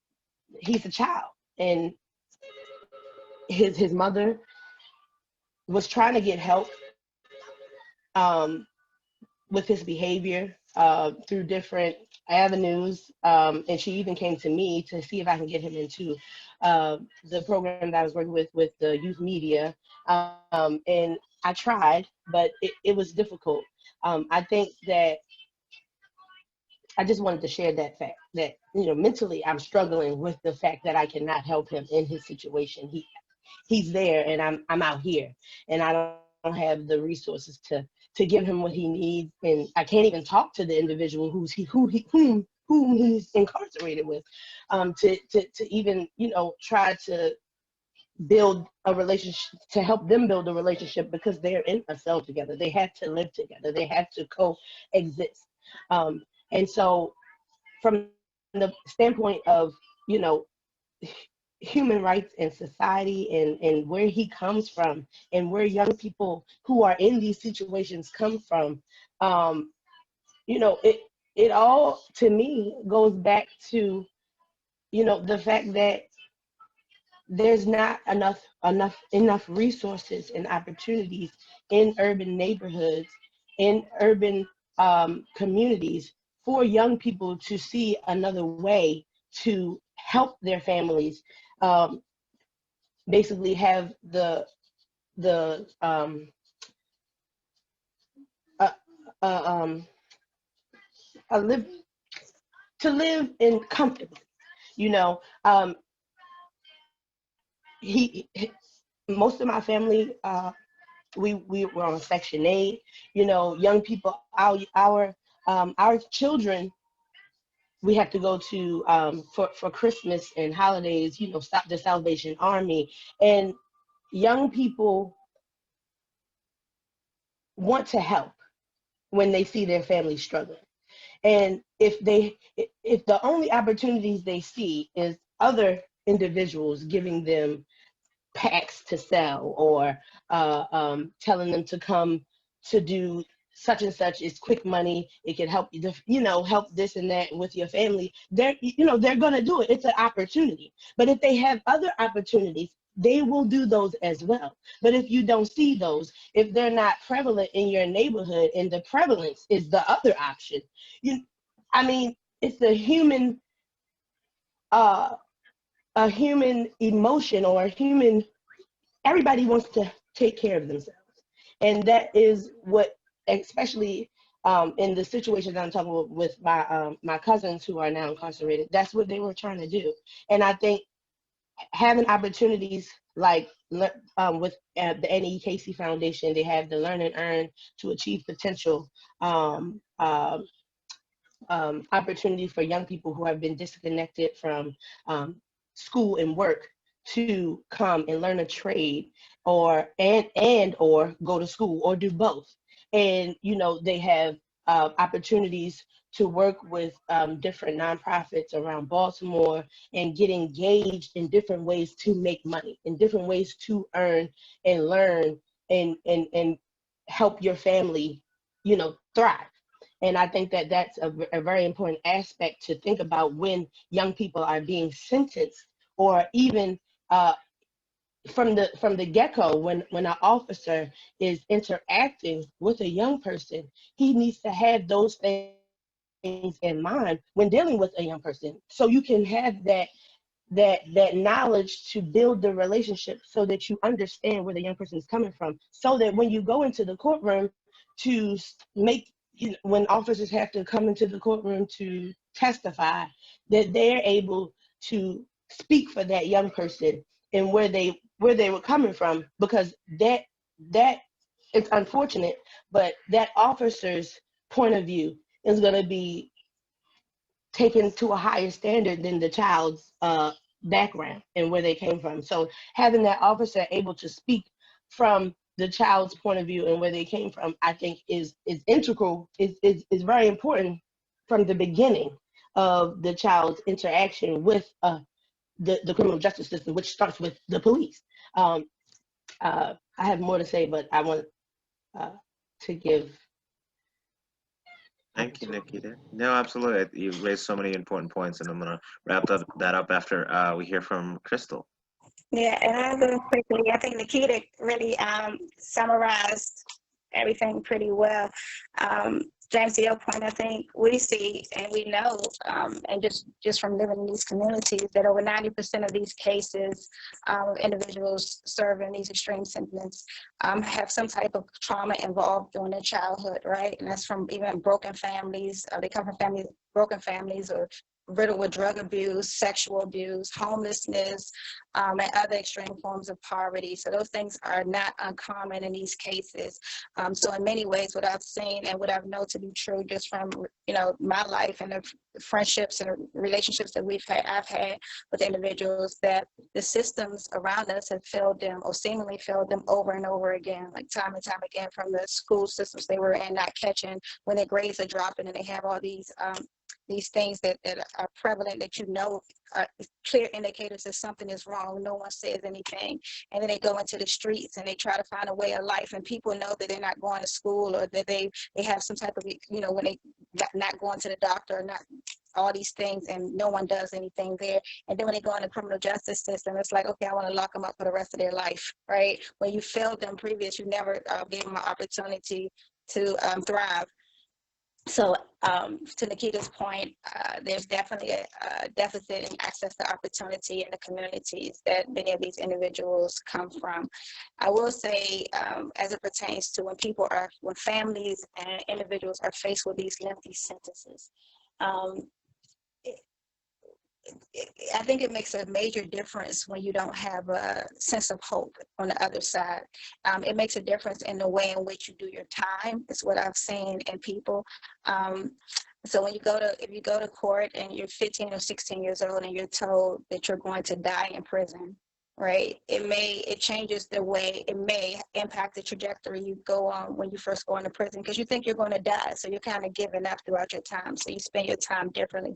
he's a child, and his mother was trying to get help with his behavior through different avenues, and she even came to me to see if I can get him into the program that I was working with the youth media, and I tried, but it was difficult. I think that I just wanted to share that fact that, mentally I'm struggling with the fact that I cannot help him in his situation. He's there, and I'm out here, and I don't have the resources to give him what he needs, and I can't even talk to the individual whom he's incarcerated with, to even try to build a relationship, to help them build a relationship, because they're in a cell together. They have to live together. They have to coexist. And so, from the standpoint of human rights and society, and where he comes from, and where young people who are in these situations come from, it all, to me, goes back to the fact that there's not enough resources and opportunities in urban neighborhoods, in urban communities, for young people to see another way to help their families, basically have the uh, live to live in comfortably. He Most of my family, we were on Section 8. Young people, our children, we have to go to for Christmas and holidays, stop the Salvation Army, and young people want to help when they see their family struggling. And if the only opportunities they see is other individuals giving them packs to sell, or telling them to come to do such and such is quick money. It can help you, help this and that with your family. They're going to do it. It's an opportunity. But if they have other opportunities, they will do those as well. But if you don't see those, if they're not prevalent in your neighborhood, and the prevalence is the other option, it's a human emotion, or everybody wants to take care of themselves. And that is what, especially in the situation that I'm talking about with my cousins who are now incarcerated, that's what they were trying to do. And I think having opportunities like with the NEKC Foundation, they have the Learn and Earn to Achieve Potential opportunity for young people who have been disconnected from school and work to come and learn a trade, or go to school, or do both. And they have opportunities to work with different nonprofits around Baltimore and get engaged in different ways to make money, in different ways to earn and learn and help your family, thrive. And I think that that's a very important aspect to think about when young people are being sentenced, or even from the get-go, when an officer is interacting with a young person, he needs to have those things in mind when dealing with a young person, so you can have that knowledge to build the relationship, so that you understand where the young person is coming from, so that when you go into the courtroom to make, when officers have to come into the courtroom to testify, that they're able to speak for that young person and where they were coming from, because that it's unfortunate, but that officer's point of view is going to be taken to a higher standard than the child's background and where they came from. So having that officer able to speak from the child's point of view and where they came from, I think is integral, is very important from the beginning of the child's interaction with the criminal justice system, which starts with the police. I have more to say, but I want to give. Thank you, Nikita. No, absolutely. You've raised so many important points, and I'm going to wrap that up after we hear from Crystal. Yeah, and I'll go quickly. I think Nikita really summarized everything pretty well. James, to your point, I think we see and we know, and just from living in these communities, that over 90% of these cases, individuals serving these extreme sentences have some type of trauma involved during their childhood, right? And that's from even broken families. They come from broken families, or riddled with drug abuse, sexual abuse, homelessness, and other extreme forms of poverty. So those things are not uncommon in these cases. So in many ways, what I've seen and what I've known to be true just from my life and the friendships and relationships that I've had with individuals, that the systems around us have failed them, or seemingly failed them over and over again, like time and time again, from the school systems they were in, not catching when their grades are dropping, and they have all these things that are prevalent, that are clear indicators that something is wrong. No one says anything, and then they go into the streets and they try to find a way of life, and people know that they're not going to school, or that they have some type of, when they not going to the doctor, or not all these things, and no one does anything there. And then when they go in the criminal justice system, it's like, okay, I want to lock them up for the rest of their life, right? When you failed them previous, you never gave them an opportunity to thrive. So to Nikita's point, there's definitely a deficit in access to opportunity in the communities that many of these individuals come from. I will say, as it pertains to when families and individuals are faced with these lengthy sentences, I think it makes a major difference when you don't have a sense of hope on the other side. It makes a difference in the way in which you do your time, is what I've seen in people. So when if you go to court and you're 15 or 16 years old and you're told that you're going to die in prison, right? It changes the way, it may impact the trajectory you go on when you first go into prison, because you think you're going to die. So you're kind of giving up throughout your time. So you spend your time differently.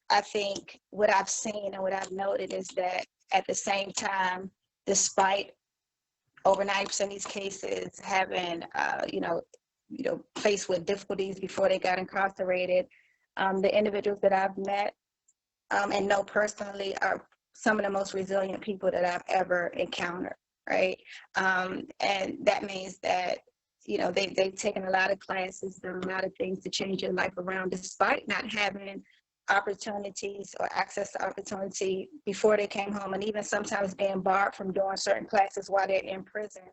I think what I've seen and what I've noted is that at the same time, despite over 90% of these cases having, faced with difficulties before they got incarcerated. The individuals that I've met and know personally are some of the most resilient people that I've ever encountered, right? And that means that, they've taken a lot of classes, done a lot of things to change their life around, despite not having opportunities or access to opportunity before they came home, and even sometimes being barred from doing certain classes while they're in prison.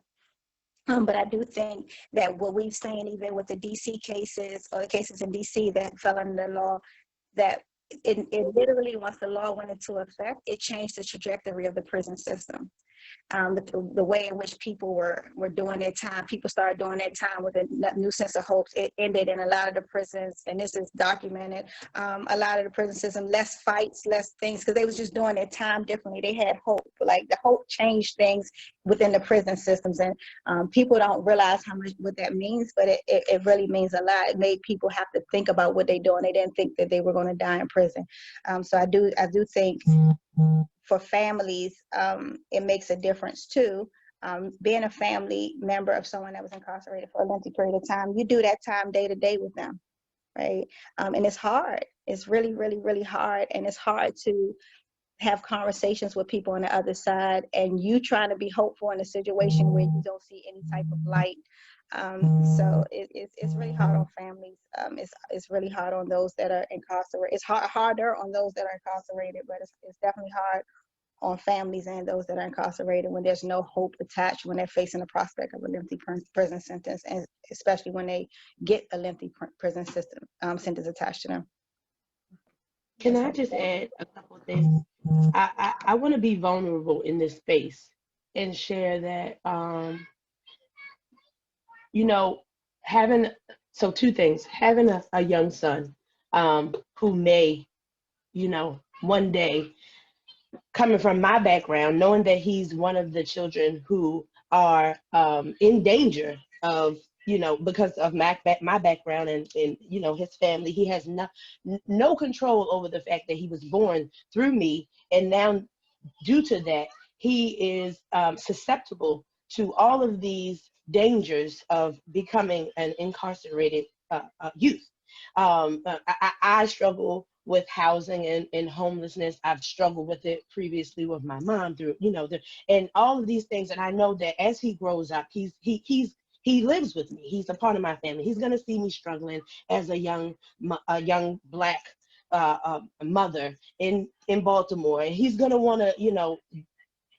But I do think that what we've seen, even with the DC cases or the cases in DC that fell under the law, that it literally, once the law went into effect, it changed the trajectory of the prison system. The way in which people were doing their time, people started doing their time with a new sense of hope. It ended in a lot of the prisons, and this is documented, a lot of the prison system, less fights, less things, because they was just doing their time differently. They had hope. Like, the hope changed things within the prison systems, and people don't realize what that means, but it really means a lot. It made people have to think about what they're doing. They didn't think that they were going to die in prison. So I do think for families, it makes a difference too. Being a family member of someone that was incarcerated for a lengthy period of time, you do that time day to day with them, right? And it's hard. It's really, really, really hard. And it's hard to have conversations with people on the other side, and you trying to be hopeful in a situation where you don't see any type of light. So it's really hard on families. It's really hard on those that are incarcerated. It's harder on those that are incarcerated, but it's definitely hard on families and those that are incarcerated when there's no hope attached, when they're facing the prospect of a lengthy prison sentence, and especially when they get a lengthy prison sentence attached to them. Can I just add a couple of things? I want to be vulnerable in this space and share that, two things: having a young son who may, one day, coming from my background, knowing that he's one of the children who are in danger of, because of my background and his family, he has no control over the fact that he was born through me, and now due to that, he is susceptible to all of these dangers of becoming an incarcerated youth. I struggle with housing and homelessness. I've struggled with it previously with my mom through, and all of these things. And I know that as he grows up, he lives with me. He's a part of my family. He's gonna see me struggling as a young Black mother in Baltimore, and he's gonna want to,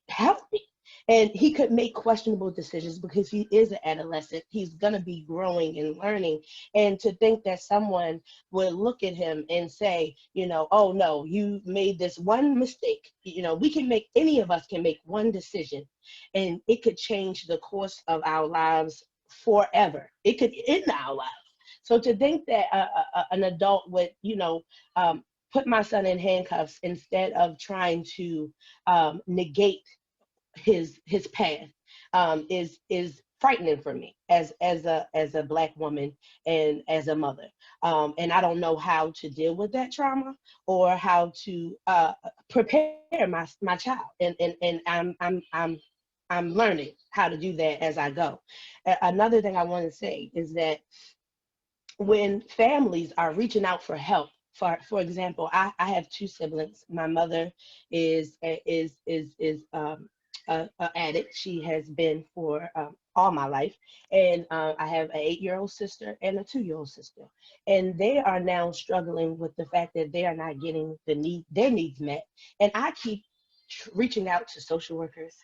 help me. And he could make questionable decisions because he is an adolescent. He's gonna be growing and learning. And to think that someone would look at him and say, oh no, you made this one mistake. Any of us can make one decision, and it could change the course of our lives forever. It could end our lives. So to think that an adult would, put my son in handcuffs instead of trying to negate his path is frightening for me as a Black woman and as a mother. And I don't know how to deal with that trauma or how to prepare my child. And I'm learning how to do that as I go. Another thing I want to say is that when families are reaching out for help, for example, I have two siblings. My mother is an addict. She has been for all my life. And I have an 8-year-old sister and a 2-year-old sister. And they are now struggling with the fact that they are not getting their needs met. And I keep reaching out to social workers.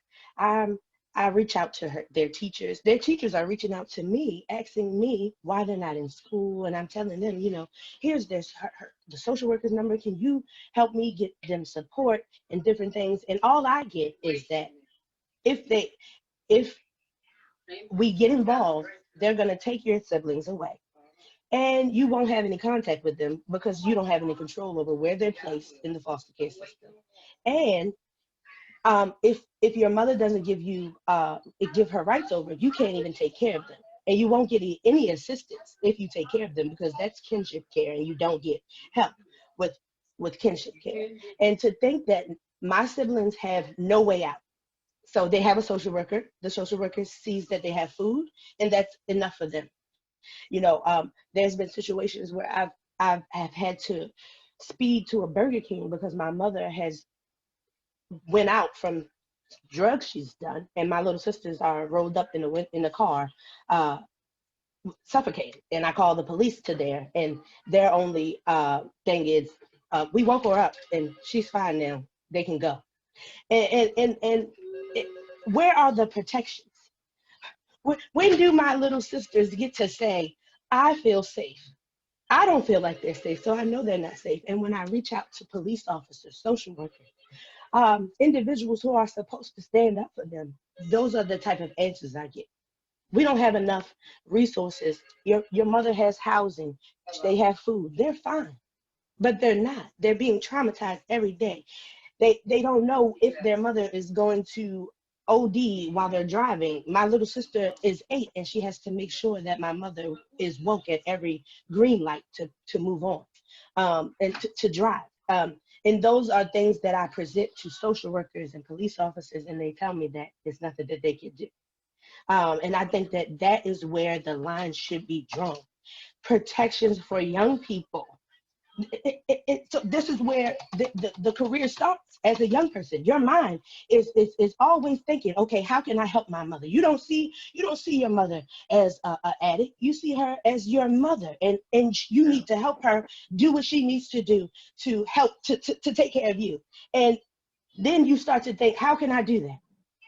I reach out to their teachers. Their teachers are reaching out to me, asking me why they're not in school. And I'm telling them, here's the social worker's number. Can you help me get them support and different things? And all I get is that if we get involved, they're going to take your siblings away. And you won't have any contact with them because you don't have any control over where they're placed in the foster care system. And if your mother doesn't give her rights over, you can't even take care of them. And you won't get any assistance if you take care of them, because that's kinship care, and you don't get help with kinship care. And to think that my siblings have no way out. So they have a social worker. The social worker sees that they have food, and that's enough for them. There's been situations where I've had to speed to a Burger King because my mother has went out from drugs she's done, and my little sisters are rolled up in the car, suffocated. And I call the police to there, and their only thing is, we woke her up, and she's fine now. They can go. And where are the protections? When do my little sisters get to say, I feel safe? I don't feel like they're safe, so I know they're not safe. And when I reach out to police officers, social workers, individuals who are supposed to stand up for them, those are the type of answers I get. We don't have enough resources. Your mother has housing, they have food, they're fine, but they're not. They're being traumatized every day. They don't know if their mother is going to OD while they're driving. My little sister is 8, and she has to make sure that my mother is woke at every green light to move on, and to drive. And those are things that I present to social workers and police officers, and they tell me that there's nothing that they can do. And I think that is where the line should be drawn. Protections for young people. So this is where the career starts as a young person. Your mind is always thinking, okay, how can I help my mother? You don't see your mother as an addict. You see her as your mother, and you need to help her do what she needs to do to help to take care of you. And then you start to think, how can I do that?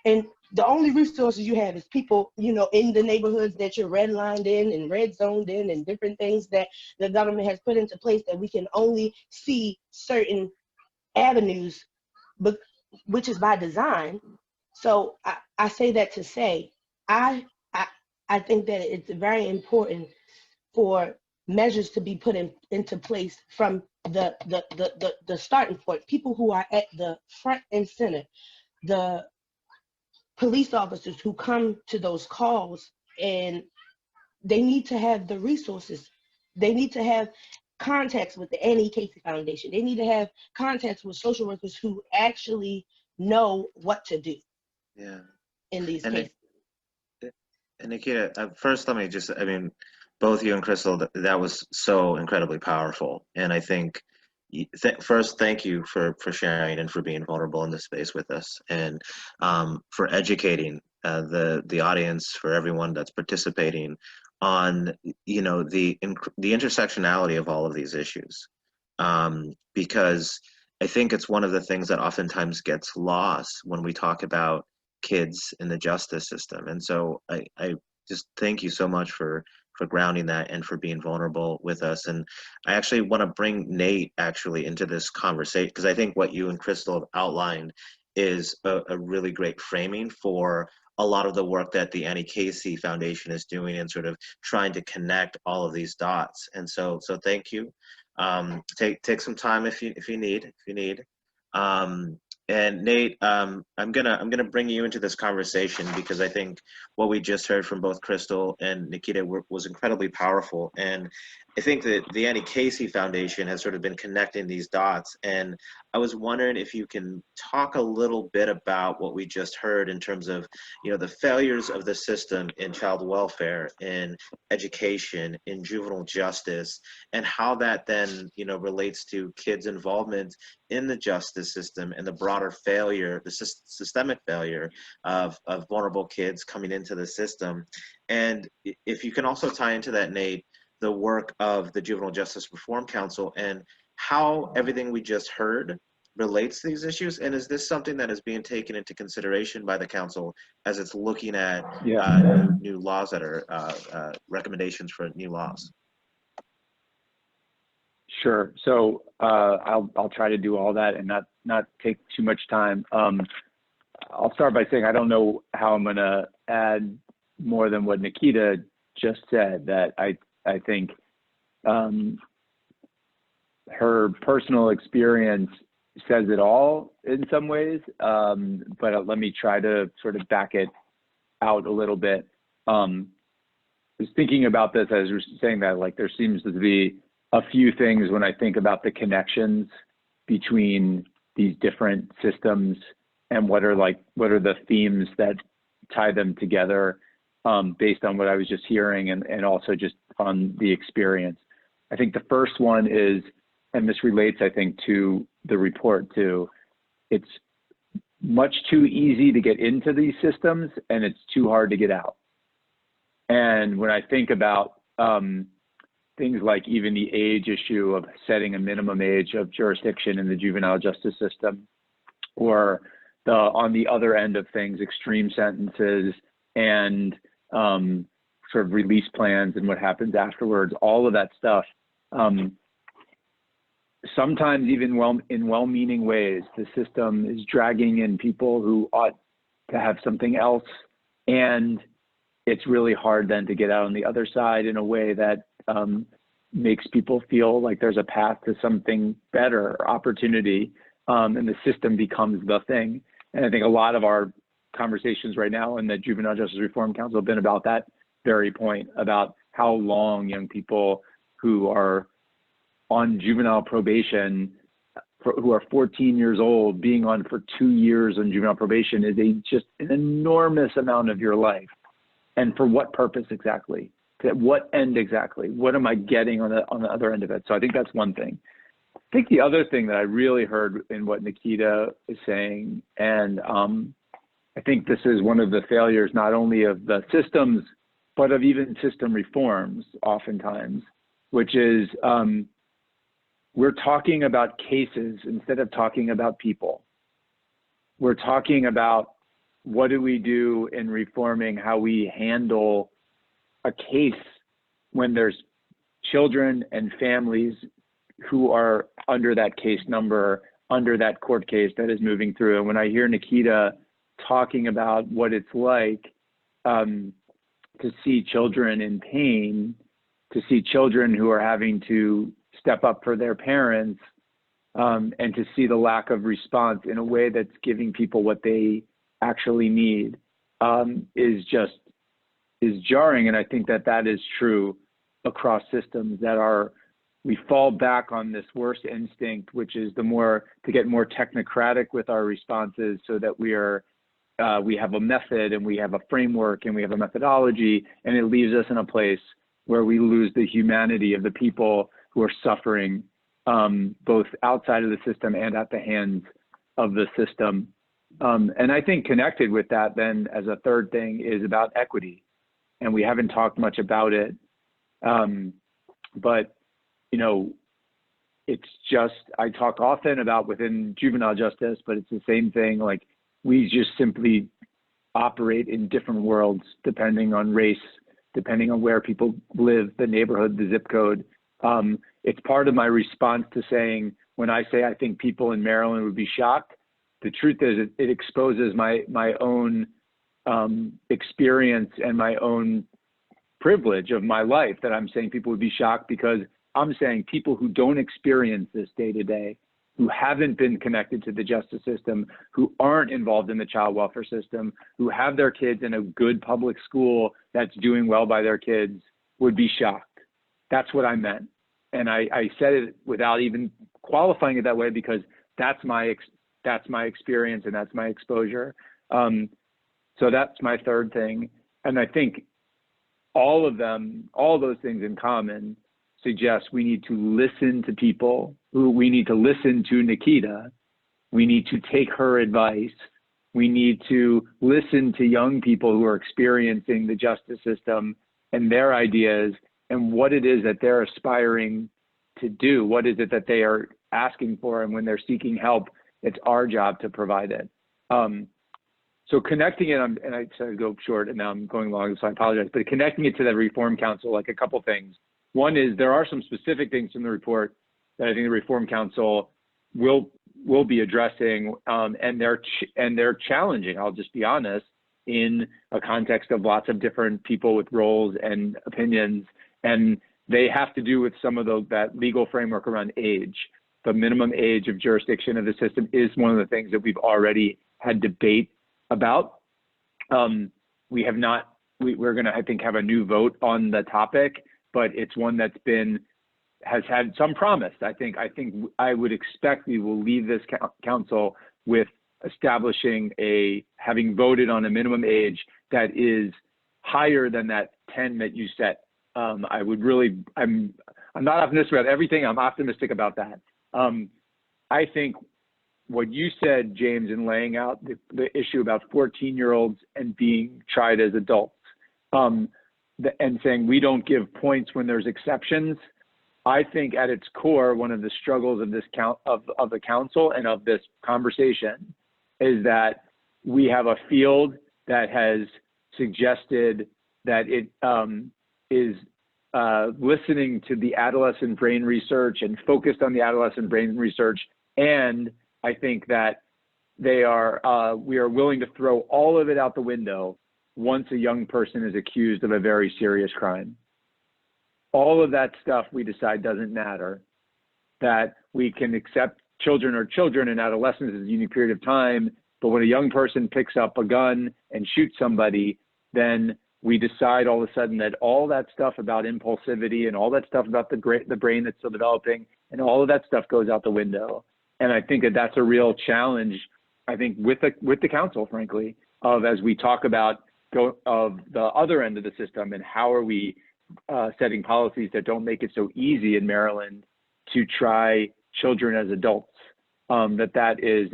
And the only resources you have is people, in the neighborhoods that you're redlined in and red zoned in, and different things that the government has put into place that we can only see certain avenues, but which is by design. So I say that to say, I think that it's very important for measures to be put into place from the starting point. People who are at the front and center, the police officers who come to those calls, and they need to have the resources. They need to have contacts with the Annie Casey Foundation. They need to have contacts with social workers who actually know what to do. Yeah. In these cases. And Nikita, first, let me just, both you and Crystal, that was so incredibly powerful. And I think, first, thank you for sharing and for being vulnerable in this space with us, and for educating the audience, for everyone that's participating on the intersectionality of all of these issues, because I think it's one of the things that oftentimes gets lost when we talk about kids in the justice system. And so I just thank you so much for grounding that and for being vulnerable with us. And I actually want to bring Nate actually into this conversation, because I think what you and Crystal have outlined is a really great framing for a lot of the work that the Annie Casey Foundation is doing, and sort of trying to connect all of these dots. And so thank you. Take some time if you need. And Nate, I'm gonna bring you into this conversation, because I think what we just heard from both Crystal and Nikita was incredibly powerful. And I think that the Annie Casey Foundation has sort of been connecting these dots. And I was wondering if you can talk a little bit about what we just heard in terms of, the failures of the system in child welfare, in education, in juvenile justice, and how that then, relates to kids' involvement in the justice system, and the broader failure, the systemic failure of vulnerable kids coming into the system. And if you can also tie into that, Nate, the work of the Juvenile Justice Reform Council, and how everything we just heard relates to these issues. And is this something that is being taken into consideration by the council as it's looking at new laws that are recommendations for new laws? Sure. So I'll try to do all that and not take too much time. I'll start by saying I don't know how I'm going to add more than what Nikita just said. That I think her personal experience says it all in some ways, but let me try to sort of back it out a little bit. I was thinking about this as you're saying that, like, there seems to be a few things when I think about the connections between these different systems and what are the themes that tie them together, based on what I was just hearing and also just on the experience. I think the first one is, and this relates, I think, to the report too, it's much too easy to get into these systems and it's too hard to get out. And when I think about things like even the age issue of setting a minimum age of jurisdiction in the juvenile justice system, or on the other end of things, extreme sentences and sort of release plans and what happens afterwards, all of that stuff. Sometimes even in well-meaning ways, the system is dragging in people who ought to have something else. And it's really hard then to get out on the other side in a way that makes people feel like there's a path to something better, or opportunity, and the system becomes the thing. And I think a lot of our conversations right now in the Juvenile Justice Reform Council have been about that very point, about how long young people who are on juvenile probation, who are 14 years old, being on for 2 years on juvenile probation is just an enormous amount of your life. And for what purpose exactly? To what end exactly? What am I getting on the other end of it? So I think that's one thing. I think the other thing that I really heard in what Nikita is saying, and I think this is one of the failures not only of the systems, but of even system reforms oftentimes, which is we're talking about cases instead of talking about people. We're talking about what do we do in reforming how we handle a case when there's children and families who are under that case number, under that court case that is moving through. And when I hear Nikita talking about what it's like to see children in pain, to see children who are having to step up for their parents, and to see the lack of response in a way that's giving people what they actually need, is jarring. And I think that is true across systems we fall back on this worst instinct, which is to get more technocratic with our responses so that we have a method and we have a framework and we have a methodology, and it leaves us in a place where we lose the humanity of the people who are suffering, both outside of the system and at the hands of the system. And I think connected with that then as a third thing is about equity. And we haven't talked much about it, but it's just, I talk often about within juvenile justice, but it's the same thing. Like, we just simply operate in different worlds depending on race, depending on where people live, the neighborhood, the zip code. It's part of my response to saying, when I say I think people in Maryland would be shocked, the truth is it exposes my own experience and my own privilege of my life, that I'm saying people would be shocked, because I'm saying people who don't experience this day to day, who haven't been connected to the justice system, who aren't involved in the child welfare system, who have their kids in a good public school that's doing well by their kids, would be shocked. That's what I meant. And I said it without even qualifying it that way, because that's my experience and that's my exposure. So that's my third thing. And I think all those things in common suggest we need to listen to people, we need to listen to Nikita, we need to take her advice, we need to listen to young people who are experiencing the justice system and their ideas and what it is that they're aspiring to do, what is it that they are asking for, and when they're seeking help, it's our job to provide it. So connecting it, and I said I'd go short and now I'm going long, so I apologize, but connecting it to the Reform Council, like a couple things. One is there are some specific things in the report that I think the Reform Council will be addressing, and they're challenging, I'll just be honest, in a context of lots of different people with roles and opinions, and they have to do with some of that legal framework around age. The minimum age of jurisdiction of the system is one of the things that we've already had debate about. We're going to, I think, have a new vote on the topic, but it's one that's has had some promise. I think I would expect we will leave this council with establishing having voted on a minimum age that is higher than that 10 that you set. I'm not optimistic about everything. I'm optimistic about that. I think what you said, James, in laying out the issue about 14-year-olds and being tried as adults, and saying we don't give points when there's exceptions. I think at its core, one of the struggles of this of the council and of this conversation is that we have a field that has suggested that it is listening to the adolescent brain research and focused on the adolescent brain research. And I think that we are willing to throw all of it out the window once a young person is accused of a very serious crime. All of that stuff we decide doesn't matter, that we can accept children are children and adolescence is a unique period of time, but when a young person picks up a gun and shoots somebody, then we decide all of a sudden that all that stuff about impulsivity and all that stuff about the brain that's still developing and all of that stuff goes out the window. And I think that that's a real challenge, I think, with the council, frankly, of as we talk about of the other end of the system and how are we setting policies that don't make it so easy in Maryland to try children as adults. That is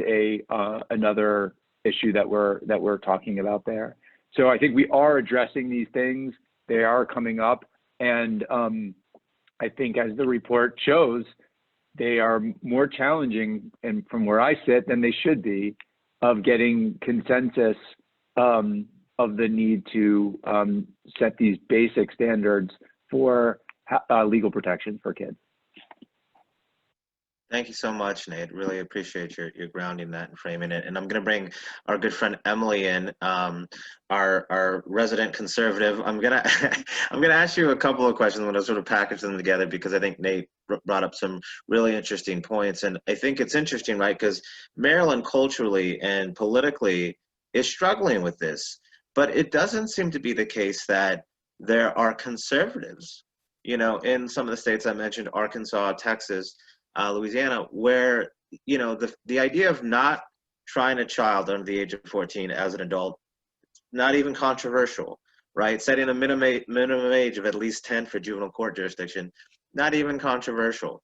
another issue that we're talking about there. So I think we are addressing these things. They are coming up, and I think as the report shows, they are more challenging, and from where I sit, than they should be, of getting consensus of the need to set these basic standards for legal protection for kids. Thank you so much, Nate. Really appreciate your grounding that and framing it. And I'm going to bring our good friend Emily in, our resident conservative. I'm gonna ask you a couple of questions. I'm going to sort of package them together because I think Nate brought up some really interesting points. And I think it's interesting, right? Because Maryland culturally and politically is struggling with this, but it doesn't seem to be the case that there are conservatives, you know, in some of the states I mentioned, Arkansas, Texas, Louisiana, where, you know, the idea of not trying a child under the age of 14 as an adult, not even controversial, right? Setting a minimum age of at least 10 for juvenile court jurisdiction, not even controversial.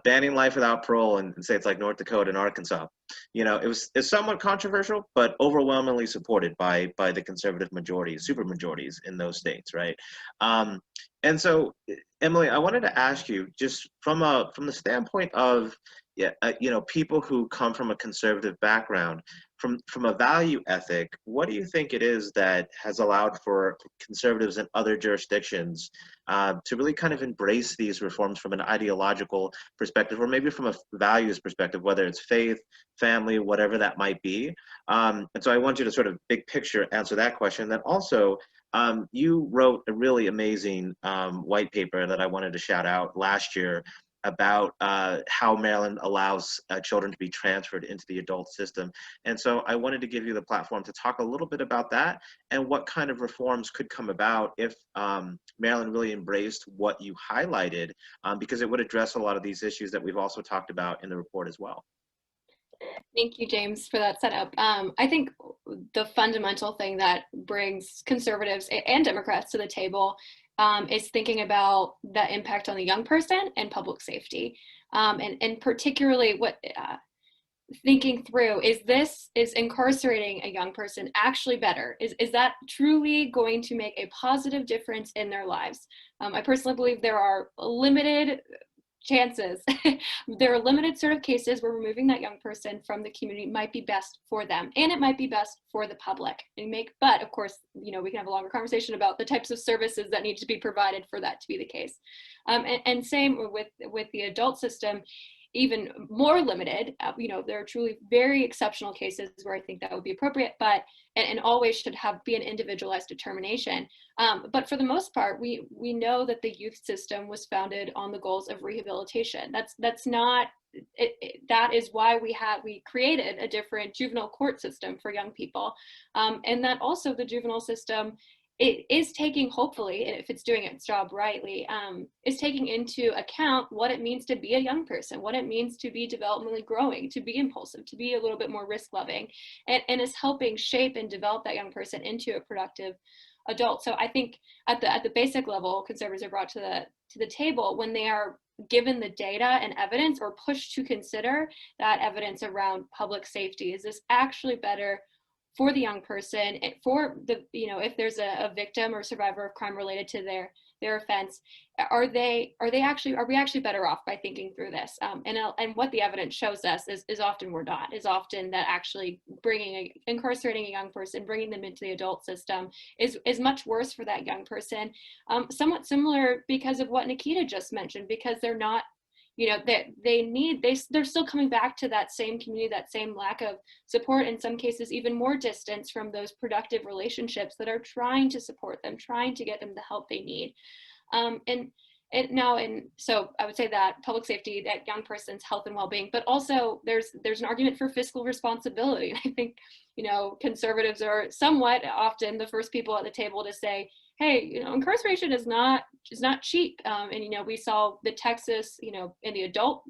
Banning life without parole in states like North Dakota and Arkansas, you know, it's somewhat controversial, but overwhelmingly supported by the conservative majorities, super majorities in those states, right? And so, Emily, I wanted to ask you, just from the standpoint of, you know, people who come from a conservative background, from a value ethic, what do you think it is that has allowed for conservatives in other jurisdictions to really kind of embrace these reforms from an ideological perspective, or maybe from a values perspective, whether it's faith, family, whatever that might be? And so I want you to sort of big picture answer that question. Then also, you wrote a really amazing white paper that I wanted to shout out last year about how Maryland allows children to be transferred into the adult system. And so I wanted to give you the platform to talk a little bit about that and what kind of reforms could come about if Maryland really embraced what you highlighted, because it would address a lot of these issues that we've also talked about in the report as well. Thank you, James, for that setup. I think the fundamental thing that brings conservatives and Democrats to the table is thinking about the impact on the young person and public safety. And particularly thinking through, is incarcerating a young person actually better? Is that truly going to make a positive difference in their lives? I personally believe there are limited chances. There are limited sort of cases where removing that young person from the community might be best for them, and it might be best for the public. But of course, you know, we can have a longer conversation about the types of services that need to be provided for that to be the case. And same with the adult system, even more limited. You know, there are truly very exceptional cases where I think that would be appropriate, but and always should be an individualized determination. But for the most part, we know that the youth system was founded on the goals of rehabilitation. That's not that is why we created a different juvenile court system for young people, and that also the juvenile system it is taking, hopefully, if it's doing its job rightly, is taking into account what it means to be a young person, what it means to be developmentally growing, to be impulsive, to be a little bit more risk loving, and is helping shape and develop that young person into a productive adult. So I think at the basic level, conservatives are brought to the table when they are given the data and evidence, or pushed to consider that evidence around public safety. Is this actually better for the young person, for the, if there's a victim or survivor of crime related to their offense, are we actually better off by thinking through this? And what the evidence shows us is often we're not, is often that actually incarcerating a young person, bringing them into the adult system is much worse for that young person. Somewhat similar because of what Nikita just mentioned, because they're not, they're still coming back to that same community, that same lack of support, in some cases even more distance from those productive relationships that are trying to support them, trying to get them the help they need. So I would say that public safety, that young person's health and well-being, but also there's an argument for fiscal responsibility. And I think, conservatives are somewhat often the first people at the table to say, hey, incarceration is not cheap. And we saw the Texas, in the adult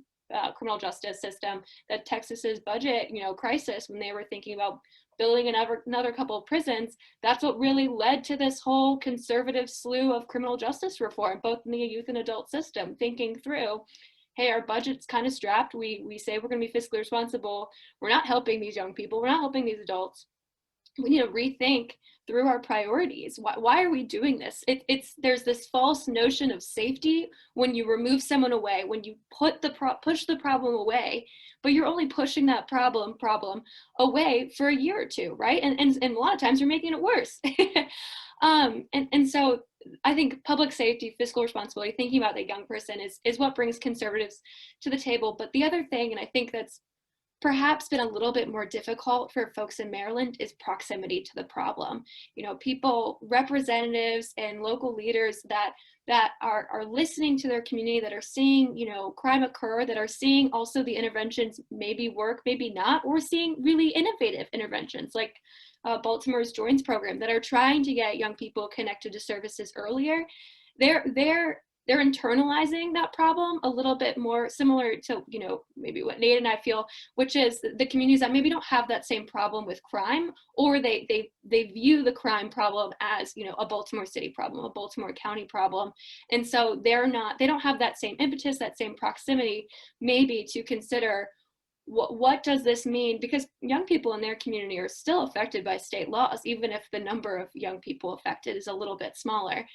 criminal justice system, that Texas's budget, crisis, when they were thinking about building another couple of prisons, that's what really led to this whole conservative slew of criminal justice reform, both in the youth and adult system, thinking through, hey, our budget's kind of strapped. We say we're going to be fiscally responsible. We're not helping these young people. We're not helping these adults. We need to rethink through our priorities. Why are we doing this? There's this false notion of safety when you remove someone away, when you push the problem away, but you're only pushing that problem away for a year or two, right? And a lot of times you're making it worse. And so I think public safety, fiscal responsibility, thinking about the young person is what brings conservatives to the table. But the other thing, and I think that's perhaps been a little bit more difficult for folks in Maryland, is proximity to the problem. People, representatives and local leaders that are listening to their community, that are seeing, crime occur, that are seeing also the interventions maybe work, maybe not, or seeing really innovative interventions like Baltimore's Joins program that are trying to get young people connected to services earlier. They're internalizing that problem a little bit more similar to, maybe what Nate and I feel, which is the communities that maybe don't have that same problem with crime, or they view the crime problem as, a Baltimore City problem, a Baltimore County problem. And so they don't have that same impetus, that same proximity, maybe to consider what does this mean? Because young people in their community are still affected by state laws, even if the number of young people affected is a little bit smaller.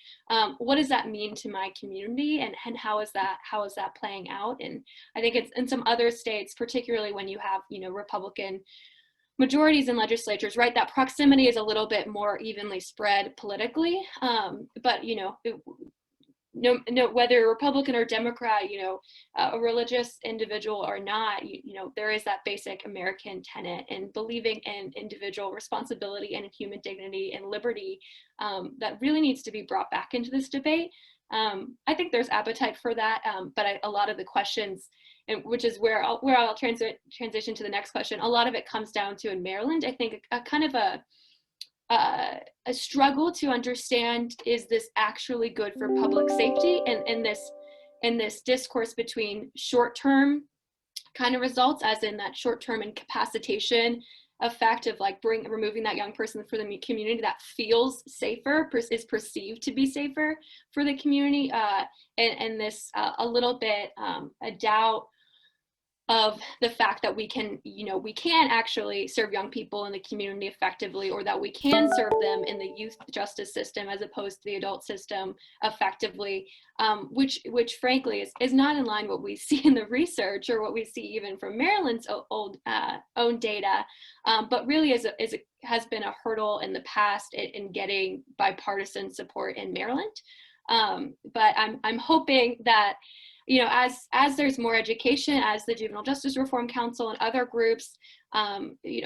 What does that mean to my community, and how is that playing out? And I think it's in some other states, particularly when you have, Republican majorities in legislatures, right? That proximity is a little bit more evenly spread politically. But no, whether Republican or Democrat, a religious individual or not, there is that basic American tenet and believing in individual responsibility and human dignity and liberty that really needs to be brought back into this debate. I think there's appetite for that, but a lot of the questions, and which is where I'll transition to the next question, a lot of it comes down to, in Maryland, I think a kind of a struggle to understand, is this actually good for public safety? And this discourse between short-term kind of results, as in that short-term incapacitation effect of like removing that young person for the community that feels safer, is perceived to be safer for the community, and this a little bit a doubt of the fact that we can actually serve young people in the community effectively, or that we can serve them in the youth justice system as opposed to the adult system effectively, which frankly is not in line what we see in the research, or what we see even from Maryland's own data, but really has been a hurdle in the past in getting bipartisan support in Maryland. But I'm hoping that, as there's more education, as the Juvenile Justice Reform Council and other groups,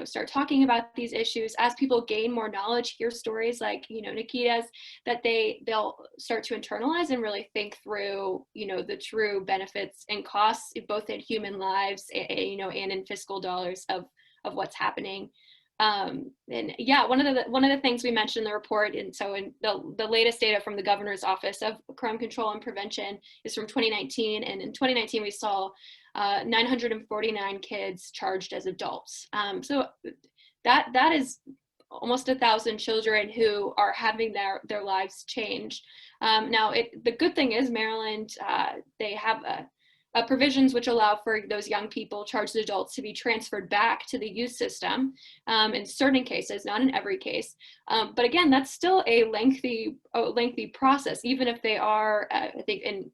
start talking about these issues, as people gain more knowledge, hear stories like, Nikita's, that they'll start to internalize and really think through, the true benefits and costs, both in human lives, and in fiscal dollars of what's happening. And yeah, one of the things we mentioned in the report, and so in the latest data from the Governor's Office of Crime Control and Prevention is from 2019, and in 2019 we saw 949 kids charged as adults. So that is almost 1,000 children who are having their lives changed. Now, the good thing is Maryland, they have provisions which allow for those young people charged as adults to be transferred back to the youth system in certain cases, not in every case. But again, that's still a lengthy process, even if they are, I think in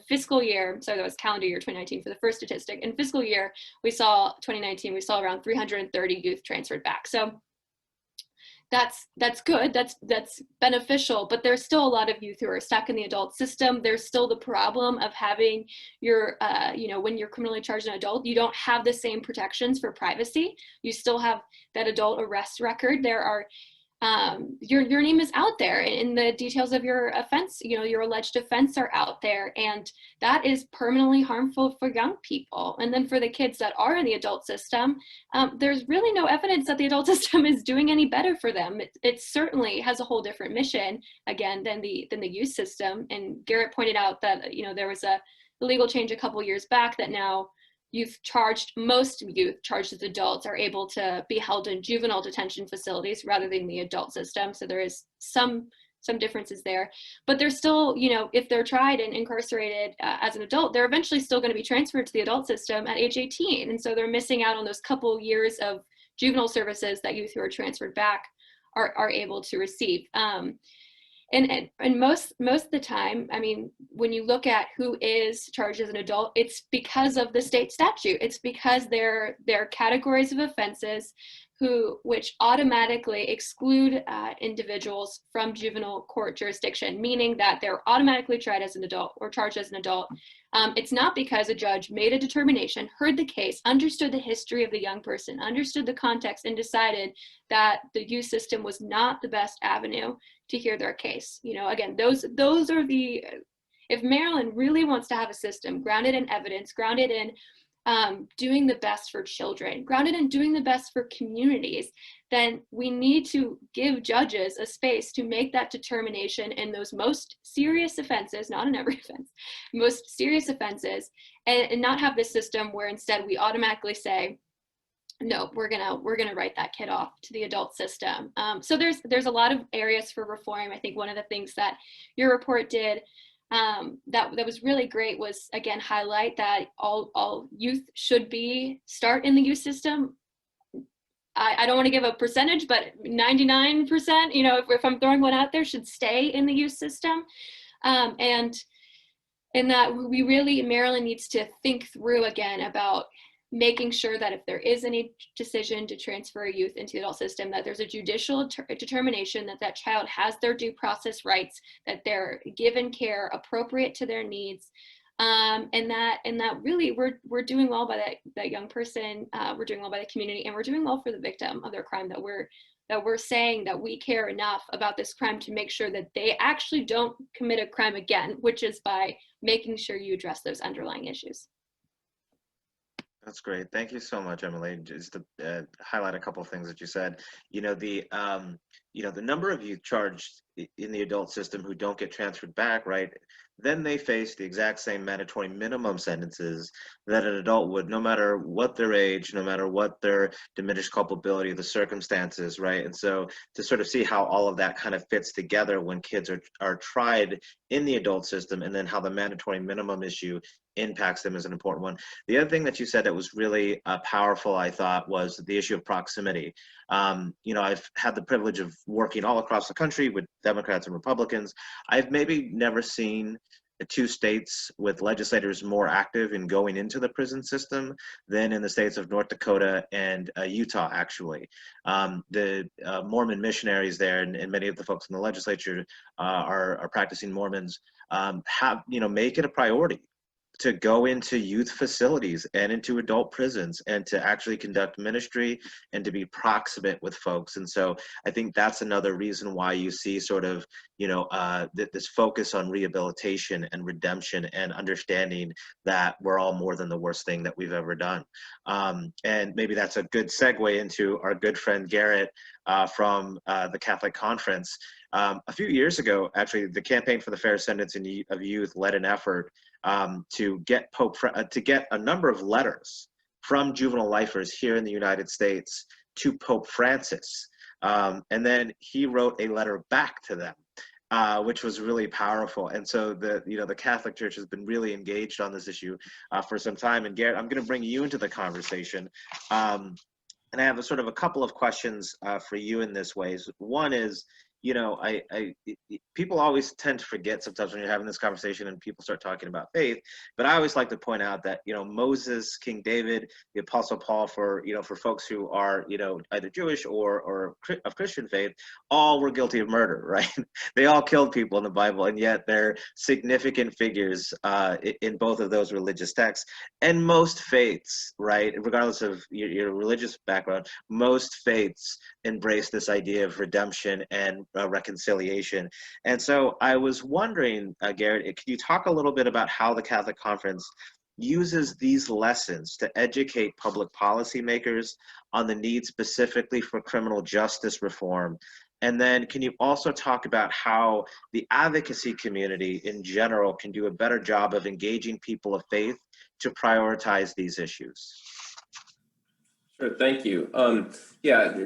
fiscal year, so that was calendar year 2019 for the first statistic. In fiscal year, 2019, we saw around 330 youth transferred back. So that's good, that's beneficial, but there's still a lot of youth who are stuck in the adult system. There's still the problem of having your, when you're criminally charged an adult, you don't have the same protections for privacy. You still have that adult arrest record. There are, your name is out there and the details of your offense, your alleged offense are out there, and that is permanently harmful for young people. And then for the kids that are in the adult system, there's really no evidence that the adult system is doing any better for them. It certainly has a whole different mission, again, than the youth system. And Garrett pointed out that, there was a legal change a couple years back that now most youth charged as adults are able to be held in juvenile detention facilities rather than the adult system. So there is some differences there, but they're still, if they're tried and incarcerated as an adult, they're eventually still going to be transferred to the adult system at age 18. And so they're missing out on those couple years of juvenile services that youth who are transferred back are able to receive. And most of the time, I mean, when you look at who is charged as an adult, it's because of the state statute. It's because there are categories of offenses which automatically exclude individuals from juvenile court jurisdiction, meaning that they're automatically tried as an adult or charged as an adult. It's not because a judge made a determination, heard the case, understood the history of the young person, understood the context, and decided that the youth system was not the best avenue to hear their case. Again, those are if Maryland really wants to have a system grounded in evidence, grounded in doing the best for children, grounded in doing the best for communities, then we need to give judges a space to make that determination in those most serious offenses, not in every offense, most serious offenses, and not have this system where instead we automatically say, no, we're gonna write that kid off to the adult system. So there's a lot of areas for reform. I think one of the things that your report did that was really great was, again, highlight that all youth should start in the youth system. I don't want to give a percentage, but 99%, if I'm throwing one out there, should stay in the youth system. And that Maryland needs to think through again about making sure that if there is any decision to transfer a youth into the adult system, that there's a judicial determination that child has their due process rights, that they're given care appropriate to their needs, and that really we're doing well by that young person, we're doing well by the community, and we're doing well for the victim of their crime, that we're saying that we care enough about this crime to make sure that they actually don't commit a crime again, which is by making sure you address those underlying issues. That's great. Thank you so much, Emily. Just to highlight a couple of things that you said, the number of youth charged in the adult system who don't get transferred back, right? Then they face the exact same mandatory minimum sentences that an adult would, no matter what their age, no matter what their diminished culpability, the circumstances, right? And so to sort of see how all of that kind of fits together when kids are tried in the adult system, and then how the mandatory minimum issue impacts them is an important one. The other thing that you said that was really powerful, I thought, was the issue of proximity. I've had the privilege of working all across the country with Democrats and Republicans. I've maybe never seen the two states with legislators more active in going into the prison system than in the states of North Dakota and Utah, actually. The Mormon missionaries there, and many of the folks in the legislature are practicing Mormons, make it a priority to go into youth facilities and into adult prisons and to actually conduct ministry and to be proximate with folks. And so I think that's another reason why you see sort of, this focus on rehabilitation and redemption and understanding that we're all more than the worst thing that we've ever done. And maybe that's a good segue into our good friend Garrett from the Catholic Conference. A few years ago, actually, the Campaign for the Fair Sentencing of Youth led an effort to get a number of letters from juvenile lifers here in the United States to Pope Francis. And then he wrote a letter back to them, which was really powerful. And so the Catholic Church has been really engaged on this issue for some time. And Garrett, I'm going to bring you into the conversation. And I have a couple of questions for you in this way. One is, people always tend to forget sometimes when you're having this conversation and people start talking about faith, but I always like to point out that, Moses, King David, the Apostle Paul, for folks who are, either Jewish or of Christian faith, all were guilty of murder, right? They all killed people in the Bible, and yet they're significant figures in both of those religious texts. And most faiths, right, regardless of your religious background, most faiths embrace this idea of redemption and reconciliation. And so I was wondering, Garrett, could you talk a little bit about how the Catholic Conference uses these lessons to educate public policymakers on the need specifically for criminal justice reform? And then can you also talk about how the advocacy community in general can do a better job of engaging people of faith to prioritize these issues? Sure, thank you.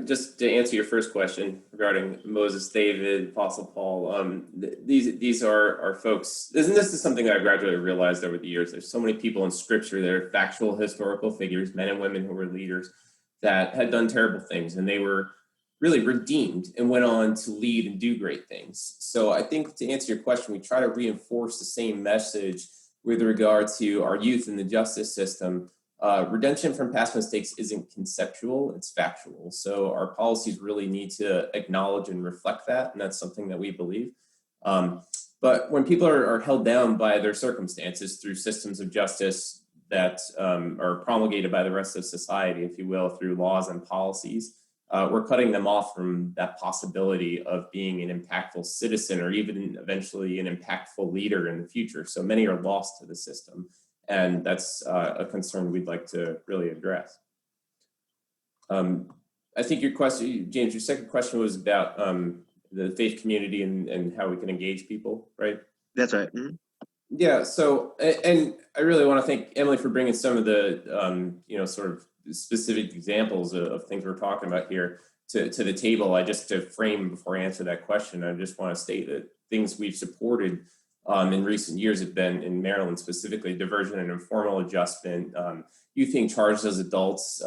Just to answer your first question regarding Moses, David, Apostle Paul, these are folks, this is something that I've gradually realized over the years. There's so many people in Scripture that are factual historical figures, men and women who were leaders that had done terrible things, and they were really redeemed and went on to lead and do great things. So I think to answer your question, we try to reinforce the same message with regard to our youth in the justice system. Redemption from past mistakes isn't conceptual, it's factual. So our policies really need to acknowledge and reflect that, and that's something that we believe. But when people are held down by their circumstances through systems of justice that are promulgated by the rest of society, if you will, through laws and policies, we're cutting them off from that possibility of being an impactful citizen or even eventually an impactful leader in the future. So many are lost to the system. And that's a concern we'd like to really address. I think your question, James, your second question was about the faith community and how we can engage people, right? That's right. Mm-hmm. Yeah, so, and I really want to thank Emily for bringing some of the, sort of specific examples of things we're talking about here to the table. Just to frame before I answer that question, I just want to state that things we've supported in recent years have been, in Maryland specifically, diversion and informal adjustment, youth being charged as adults,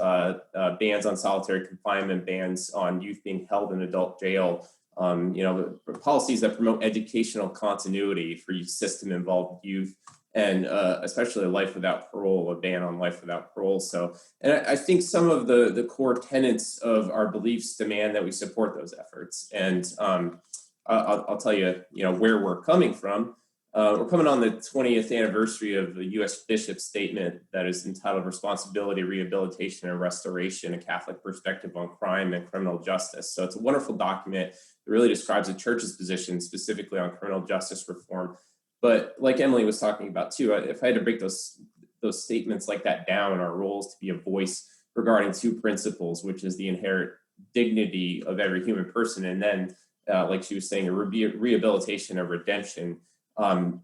bans on solitary confinement, bans on youth being held in adult jail, policies that promote educational continuity for system-involved youth, and especially life without parole, a ban on life without parole. So, and I think some of the core tenets of our beliefs demand that we support those efforts. And I'll tell you, where we're coming from. We're coming on the 20th anniversary of the U.S. Bishop's statement that is entitled Responsibility, Rehabilitation, and Restoration, a Catholic Perspective on Crime and Criminal Justice. So it's a wonderful document that really describes the church's position specifically on criminal justice reform. But like Emily was talking about too, if I had to break those statements like that down, our role is to be a voice regarding two principles, which is the inherent dignity of every human person, and then, like she was saying, a rehabilitation or redemption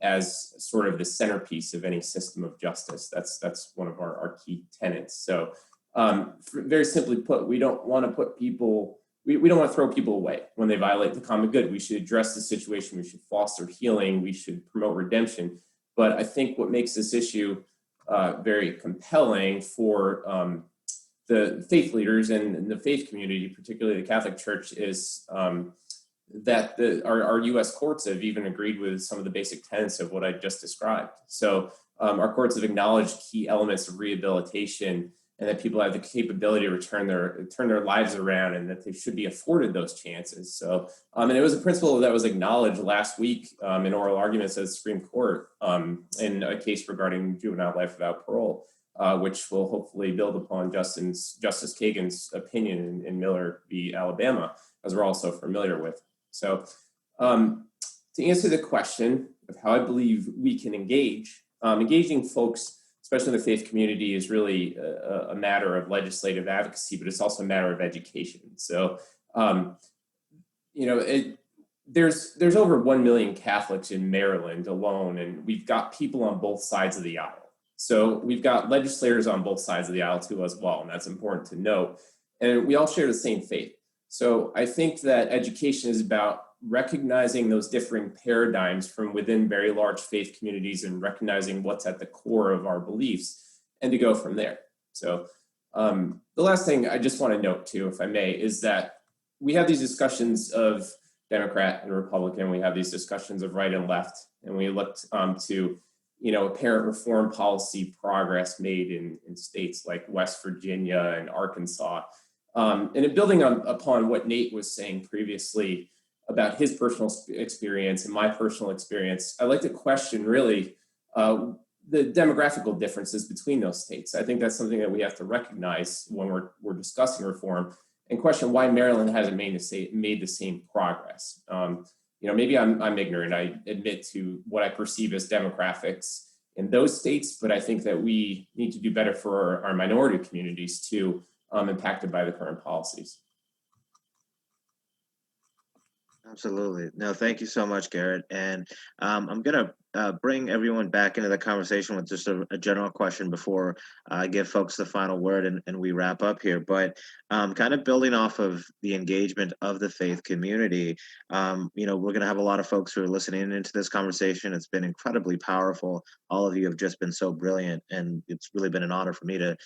as sort of the centerpiece of any system of justice. That's one of our key tenets. So very simply put, we don't want to put people, we don't want to throw people away when they violate the common good. We should address the situation. We should foster healing. We should promote redemption. But I think what makes this issue very compelling for the faith leaders and the faith community, particularly the Catholic Church, is that our U.S. courts have even agreed with some of the basic tenets of what I just described. So our courts have acknowledged key elements of rehabilitation and that people have the capability to turn their lives around, and that they should be afforded those chances. So, and it was a principle that was acknowledged last week in oral arguments at the Supreme Court in a case regarding juvenile life without parole, which will hopefully build upon Justice Kagan's opinion in Miller v. Alabama, as we're also familiar with. So to answer the question of how I believe we can engage, engaging folks, especially in the faith community, is really a matter of legislative advocacy, but it's also a matter of education. So, there's over 1 million Catholics in Maryland alone, and we've got people on both sides of the aisle. So we've got legislators on both sides of the aisle too as well, and that's important to note. And we all share the same faith. So I think that education is about recognizing those differing paradigms from within very large faith communities and recognizing what's at the core of our beliefs and to go from there. So the last thing I just want to note too, if I may, is that we have these discussions of Democrat and Republican, we have these discussions of right and left, and we looked to apparent reform policy progress made in states like West Virginia and Arkansas. And in building upon what Nate was saying previously about his personal experience and my personal experience, I'd like to question really the demographical differences between those states. I think that's something that we have to recognize when we're discussing reform, and question why Maryland hasn't made the same progress. Maybe I'm ignorant. I admit to what I perceive as demographics in those states, but I think that we need to do better for our minority communities too, impacted by the current policies. Absolutely. No, thank you so much, Garrett. And I'm going to bring everyone back into the conversation with just a general question before I give folks the final word and we wrap up here. But kind of building off of the engagement of the faith community, we're going to have a lot of folks who are listening into this conversation. It's been incredibly powerful. All of you have just been so brilliant, and it's really been an honor for me to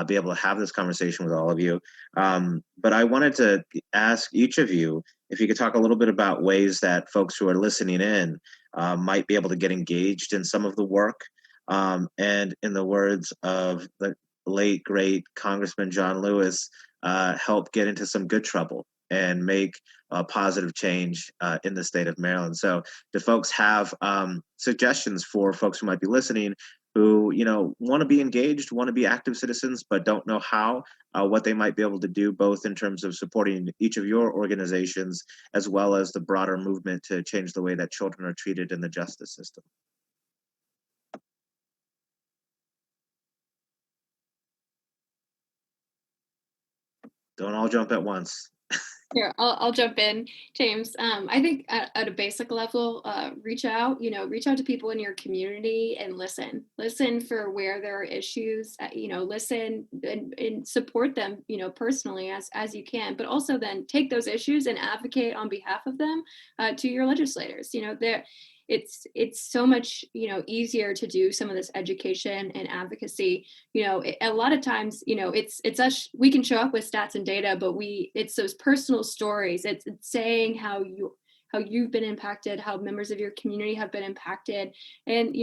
be able to have this conversation with all of you. But I wanted to ask each of you if you could talk a little bit about ways that folks who are listening in might be able to get engaged in some of the work. And in the words of the late, great Congressman John Lewis, help get into some good trouble and make a positive change in the state of Maryland. So do folks have suggestions for folks who might be listening who want to be engaged, want to be active citizens, but don't know how, what they might be able to do, both in terms of supporting each of your organizations, as well as the broader movement to change the way that children are treated in the justice system? Don't all jump at once. Here, I'll jump in, James. I think at a basic level, reach out to people in your community and listen for where there are issues, listen and support them, personally as you can, but also then take those issues and advocate on behalf of them to your legislators. It's so much, easier to do some of this education and advocacy. A lot of times, it's us, we can show up with stats and data, but it's those personal stories. It's saying how you've been impacted, how members of your community have been impacted. And,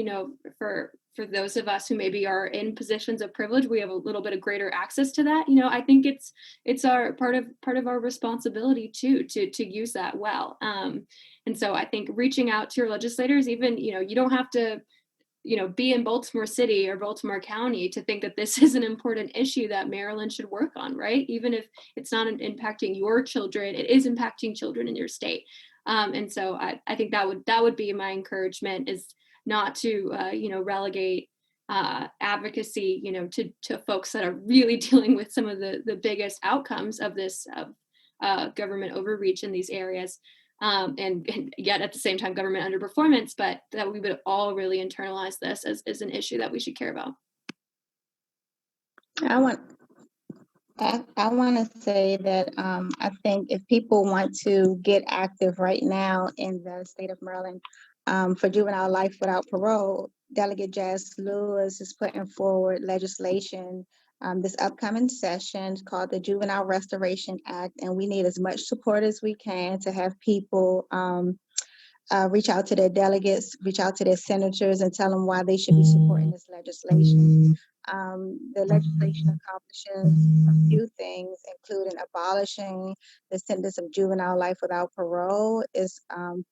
for those of us who maybe are in positions of privilege, we have a little bit of greater access to that. I think it's our part of our responsibility too, to use that well. And so I think reaching out to your legislators, even, you don't have to, be in Baltimore City or Baltimore County to think that this is an important issue that Maryland should work on, right? Even if it's not impacting your children, it is impacting children in your state. And so I think that would be my encouragement, is not to, relegate advocacy, to folks that are really dealing with some of the biggest outcomes of this government overreach in these areas. And yet at the same time government underperformance, but that we would all really internalize this as an issue that we should care about. I want to say that I think if people want to get active right now in the state of Maryland for juvenile life without parole, Delegate Jazz Lewis is putting forward legislation this upcoming session called the Juvenile Restoration Act, and we need as much support as we can to have people reach out to their delegates, reach out to their senators, and tell them why they should be supporting this legislation. The legislation accomplishes a few things, including abolishing the sentence of juvenile life without parole, is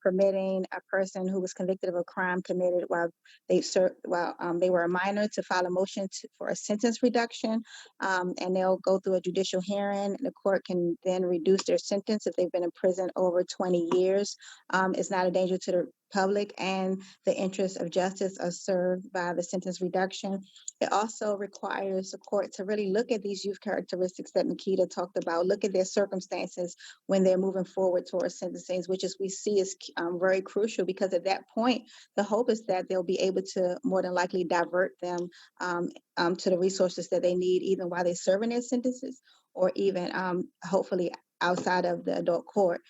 permitting a person who was convicted of a crime committed while they were a minor to file a motion for a sentence reduction, and they'll go through a judicial hearing. The court can then reduce their sentence if they've been in prison over 20 years. It's not a danger to the public, and the interests of justice are served by the sentence reduction. It also requires the court to really look at these youth characteristics that Nikita talked about, look at their circumstances when they're moving forward towards sentencing, which is we see is very crucial, because at that point, the hope is that they'll be able to more than likely divert them to the resources that they need, even while they're serving their sentences, or even hopefully outside of the adult court.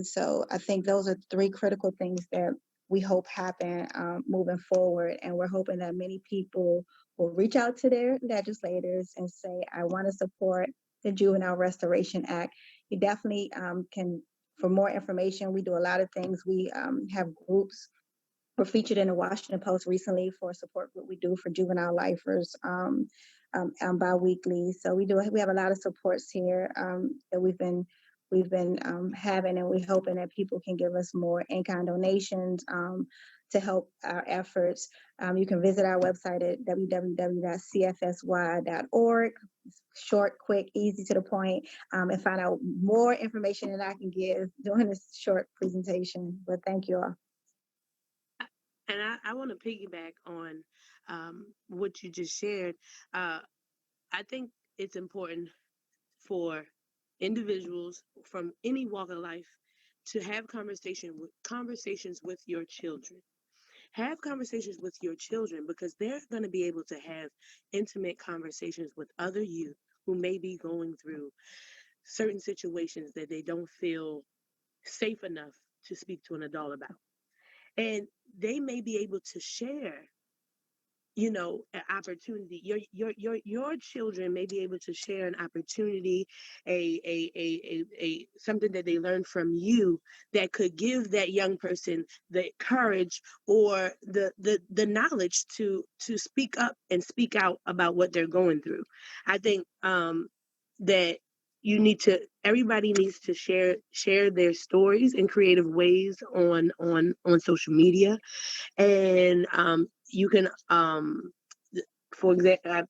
So I think those are three critical things that we hope happen moving forward. And we're hoping that many people will reach out to their legislators and say, I want to support the Juvenile Restoration Act. You definitely can, for more information, we do a lot of things. We have groups. We're featured in the Washington Post recently for a support group we do for juvenile lifers bi-weekly. So we have a lot of supports here that we've been having, and we're hoping that people can give us more in-kind donations to help our efforts. You can visit our website at www.cfsy.org. Short, quick, easy to the point, and find out more information than I can give during this short presentation. But thank you all. And I want to piggyback on what you just shared. I think it's important for individuals from any walk of life to have conversations with your children. Have conversations with your children, because they're going to be able to have intimate conversations with other youth who may be going through certain situations that they don't feel safe enough to speak to an adult about. And they may be able to share, an opportunity. Your children may be able to share an opportunity, a something that they learned from you that could give that young person the courage or the knowledge to speak up and speak out about what they're going through. I think that everybody needs to share their stories in creative ways on social media. And you can, for example,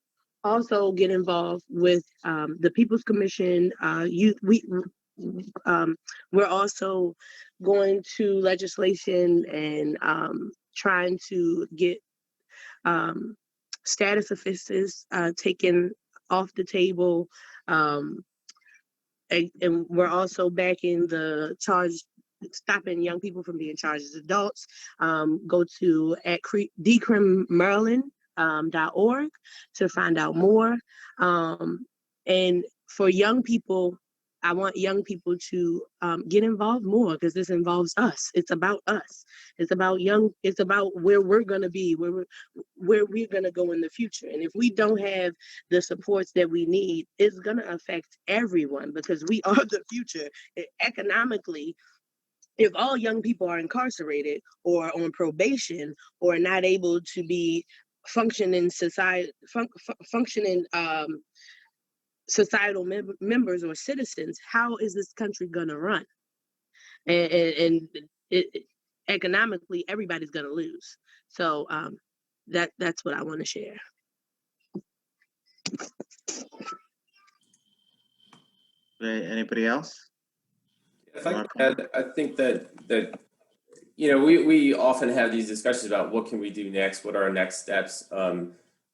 also get involved with the People's Commission. We're also going to legislation and trying to get status offenses taken off the table. And we're also backing the stopping young people from being charged as adults. Go to at decrimmaryland.org to find out more. And for young people, I want young people to get involved more, because this involves us. It's about us. It's about where we're going to be, where we're going to go in the future. And if we don't have the supports that we need, it's going to affect everyone, because we are the future. Economically, if all young people are incarcerated or on probation or not able to be functioning societal members or citizens, how is this country going to run? And economically, everybody's going to lose. So that's what I want to share. Anybody else? If I could add, I think that we often have these discussions about what can we do next, what are our next steps. I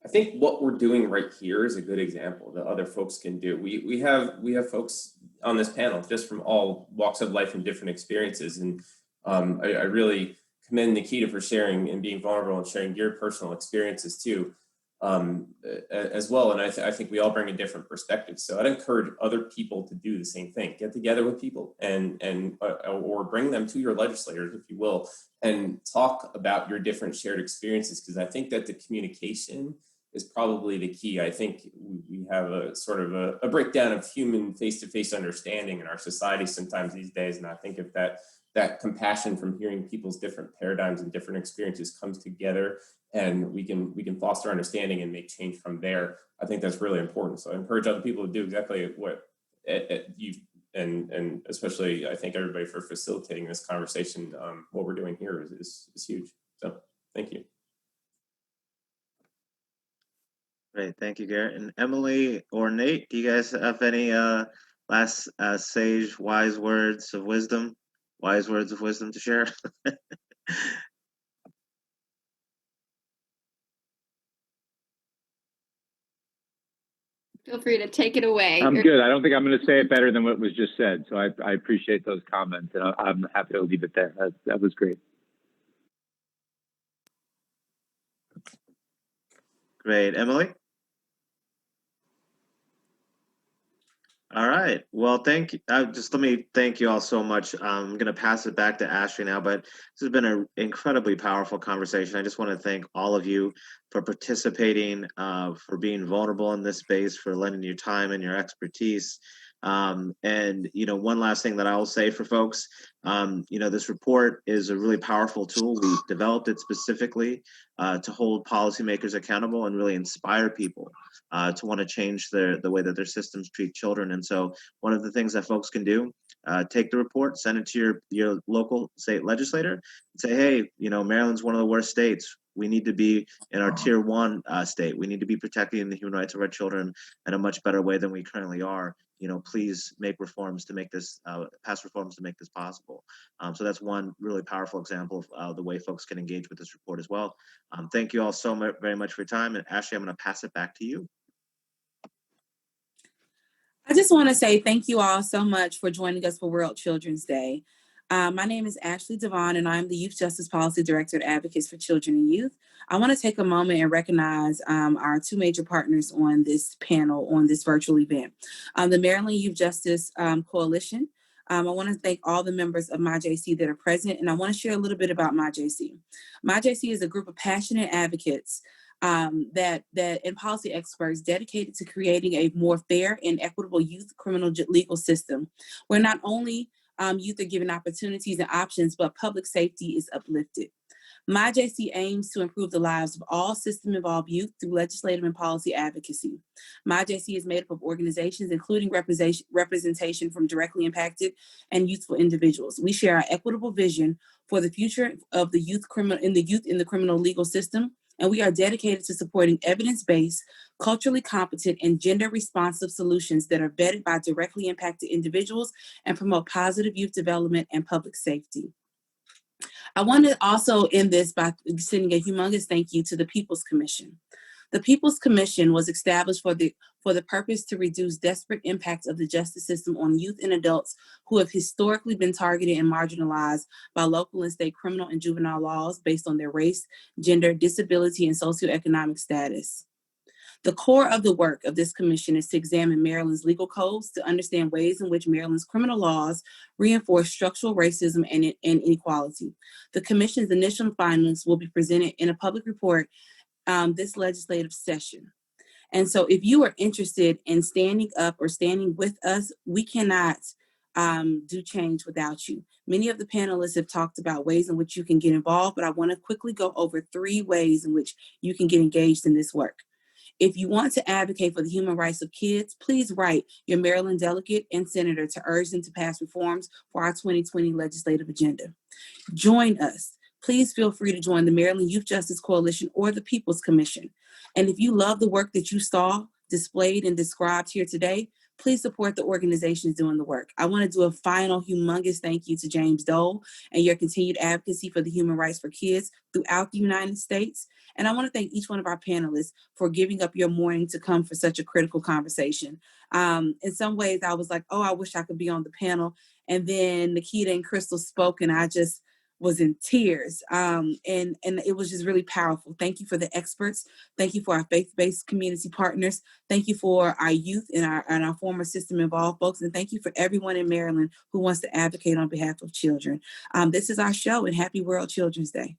think what we're doing right here is a good example that other folks can do. We have folks on this panel just from all walks of life and different experiences, and I really commend Nikita for sharing and being vulnerable and sharing your personal experiences too, as well. And I think we all bring a different perspective. So I'd encourage other people to do the same thing. Get together with people or bring them to your legislators, if you will, and talk about your different shared experiences, because I think that the communication is probably the key. I think we have a sort of a breakdown of human face-to-face understanding in our society sometimes these days. And I think if that that compassion from hearing people's different paradigms and different experiences comes together, and we can foster understanding and make change from there. I think that's really important. So I encourage other people to do exactly what you, and especially I thank everybody for facilitating this conversation. What we're doing here is huge. So thank you. Great, thank you, Garrett. And Emily or Nate, do you guys have any last sage wise words of wisdom to share? Feel free to take it away. I'm good. I don't think I'm going to say it better than what was just said. So I appreciate those comments, and I'm happy to leave it there. That was great. Great, Emily. All right. Well, thank you. Let me thank you all so much. I'm going to pass it back to Ashley now, but this has been an incredibly powerful conversation. I just want to thank all of you for participating, for being vulnerable in this space, for lending your time and your expertise. And, one last thing that I will say for folks, this report is a really powerful tool. We developed it specifically to hold policymakers accountable and really inspire people to want to change the way that their systems treat children. And so one of the things that folks can do, take the report, send it to your local state legislator, and say, hey, Maryland's one of the worst states. We need to be in our tier 1 state. We need to be protecting the human rights of our children in a much better way than we currently are. Please make reforms to make this, pass reforms to make this possible. So that's one really powerful example of the way folks can engage with this report as well. Thank you all so very much for your time. And Ashley, I'm going to pass it back to you. I just want to say thank you all so much for joining us for World Children's Day. My name is Ashley Devon, and I'm the Youth Justice Policy Director at Advocates for Children and Youth. I want to take a moment and recognize our 2 major partners on this panel, on this virtual event. The Maryland Youth Justice Coalition. I want to thank all the members of MyJC that are present, and I want to share a little bit about MyJC. MyJC is a group of passionate advocates that and policy experts dedicated to creating a more fair and equitable youth criminal legal system, where not only youth are given opportunities and options, but public safety is uplifted. MyJC aims to improve the lives of all system-involved youth through legislative and policy advocacy. MyJC is made up of organizations, including representation from directly impacted and youthful individuals. We share our equitable vision for the future of the youth in the criminal legal system, and we are dedicated to supporting evidence-based, culturally competent, and gender-responsive solutions that are vetted by directly impacted individuals and promote positive youth development and public safety. I want to also end this by sending a humongous thank you to the People's Commission. The People's Commission was established for the purpose to reduce desperate impacts of the justice system on youth and adults who have historically been targeted and marginalized by local and state criminal and juvenile laws based on their race, gender, disability, and socioeconomic status. The core of the work of this commission is to examine Maryland's legal codes to understand ways in which Maryland's criminal laws reinforce structural racism and inequality. The commission's initial findings will be presented in a public report this legislative session. And so if you are interested in standing up or standing with us, we cannot do change without you. Many of the panelists have talked about ways in which you can get involved, but I want to quickly go over 3 ways in which you can get engaged in this work. If you want to advocate for the human rights of kids, please write your Maryland delegate and senator to urge them to pass reforms for our 2020 legislative agenda. Join us. Please feel free to join the Maryland Youth Justice Coalition or the People's Commission. And if you love the work that you saw displayed and described here today, please support the organizations doing the work. I want to do a final humongous thank you to James Dole and your continued advocacy for the human rights for kids throughout the United States. And I want to thank each one of our panelists for giving up your morning to come for such a critical conversation. In some ways, I was like, oh, I wish I could be on the panel. And then Nikita and Crystal spoke, and I just was in tears. And it was just really powerful. Thank you for the experts. Thank you for our faith-based community partners. Thank you for our youth and our former system involved folks. And thank you for everyone in Maryland who wants to advocate on behalf of children. This is our show, and happy World Children's Day.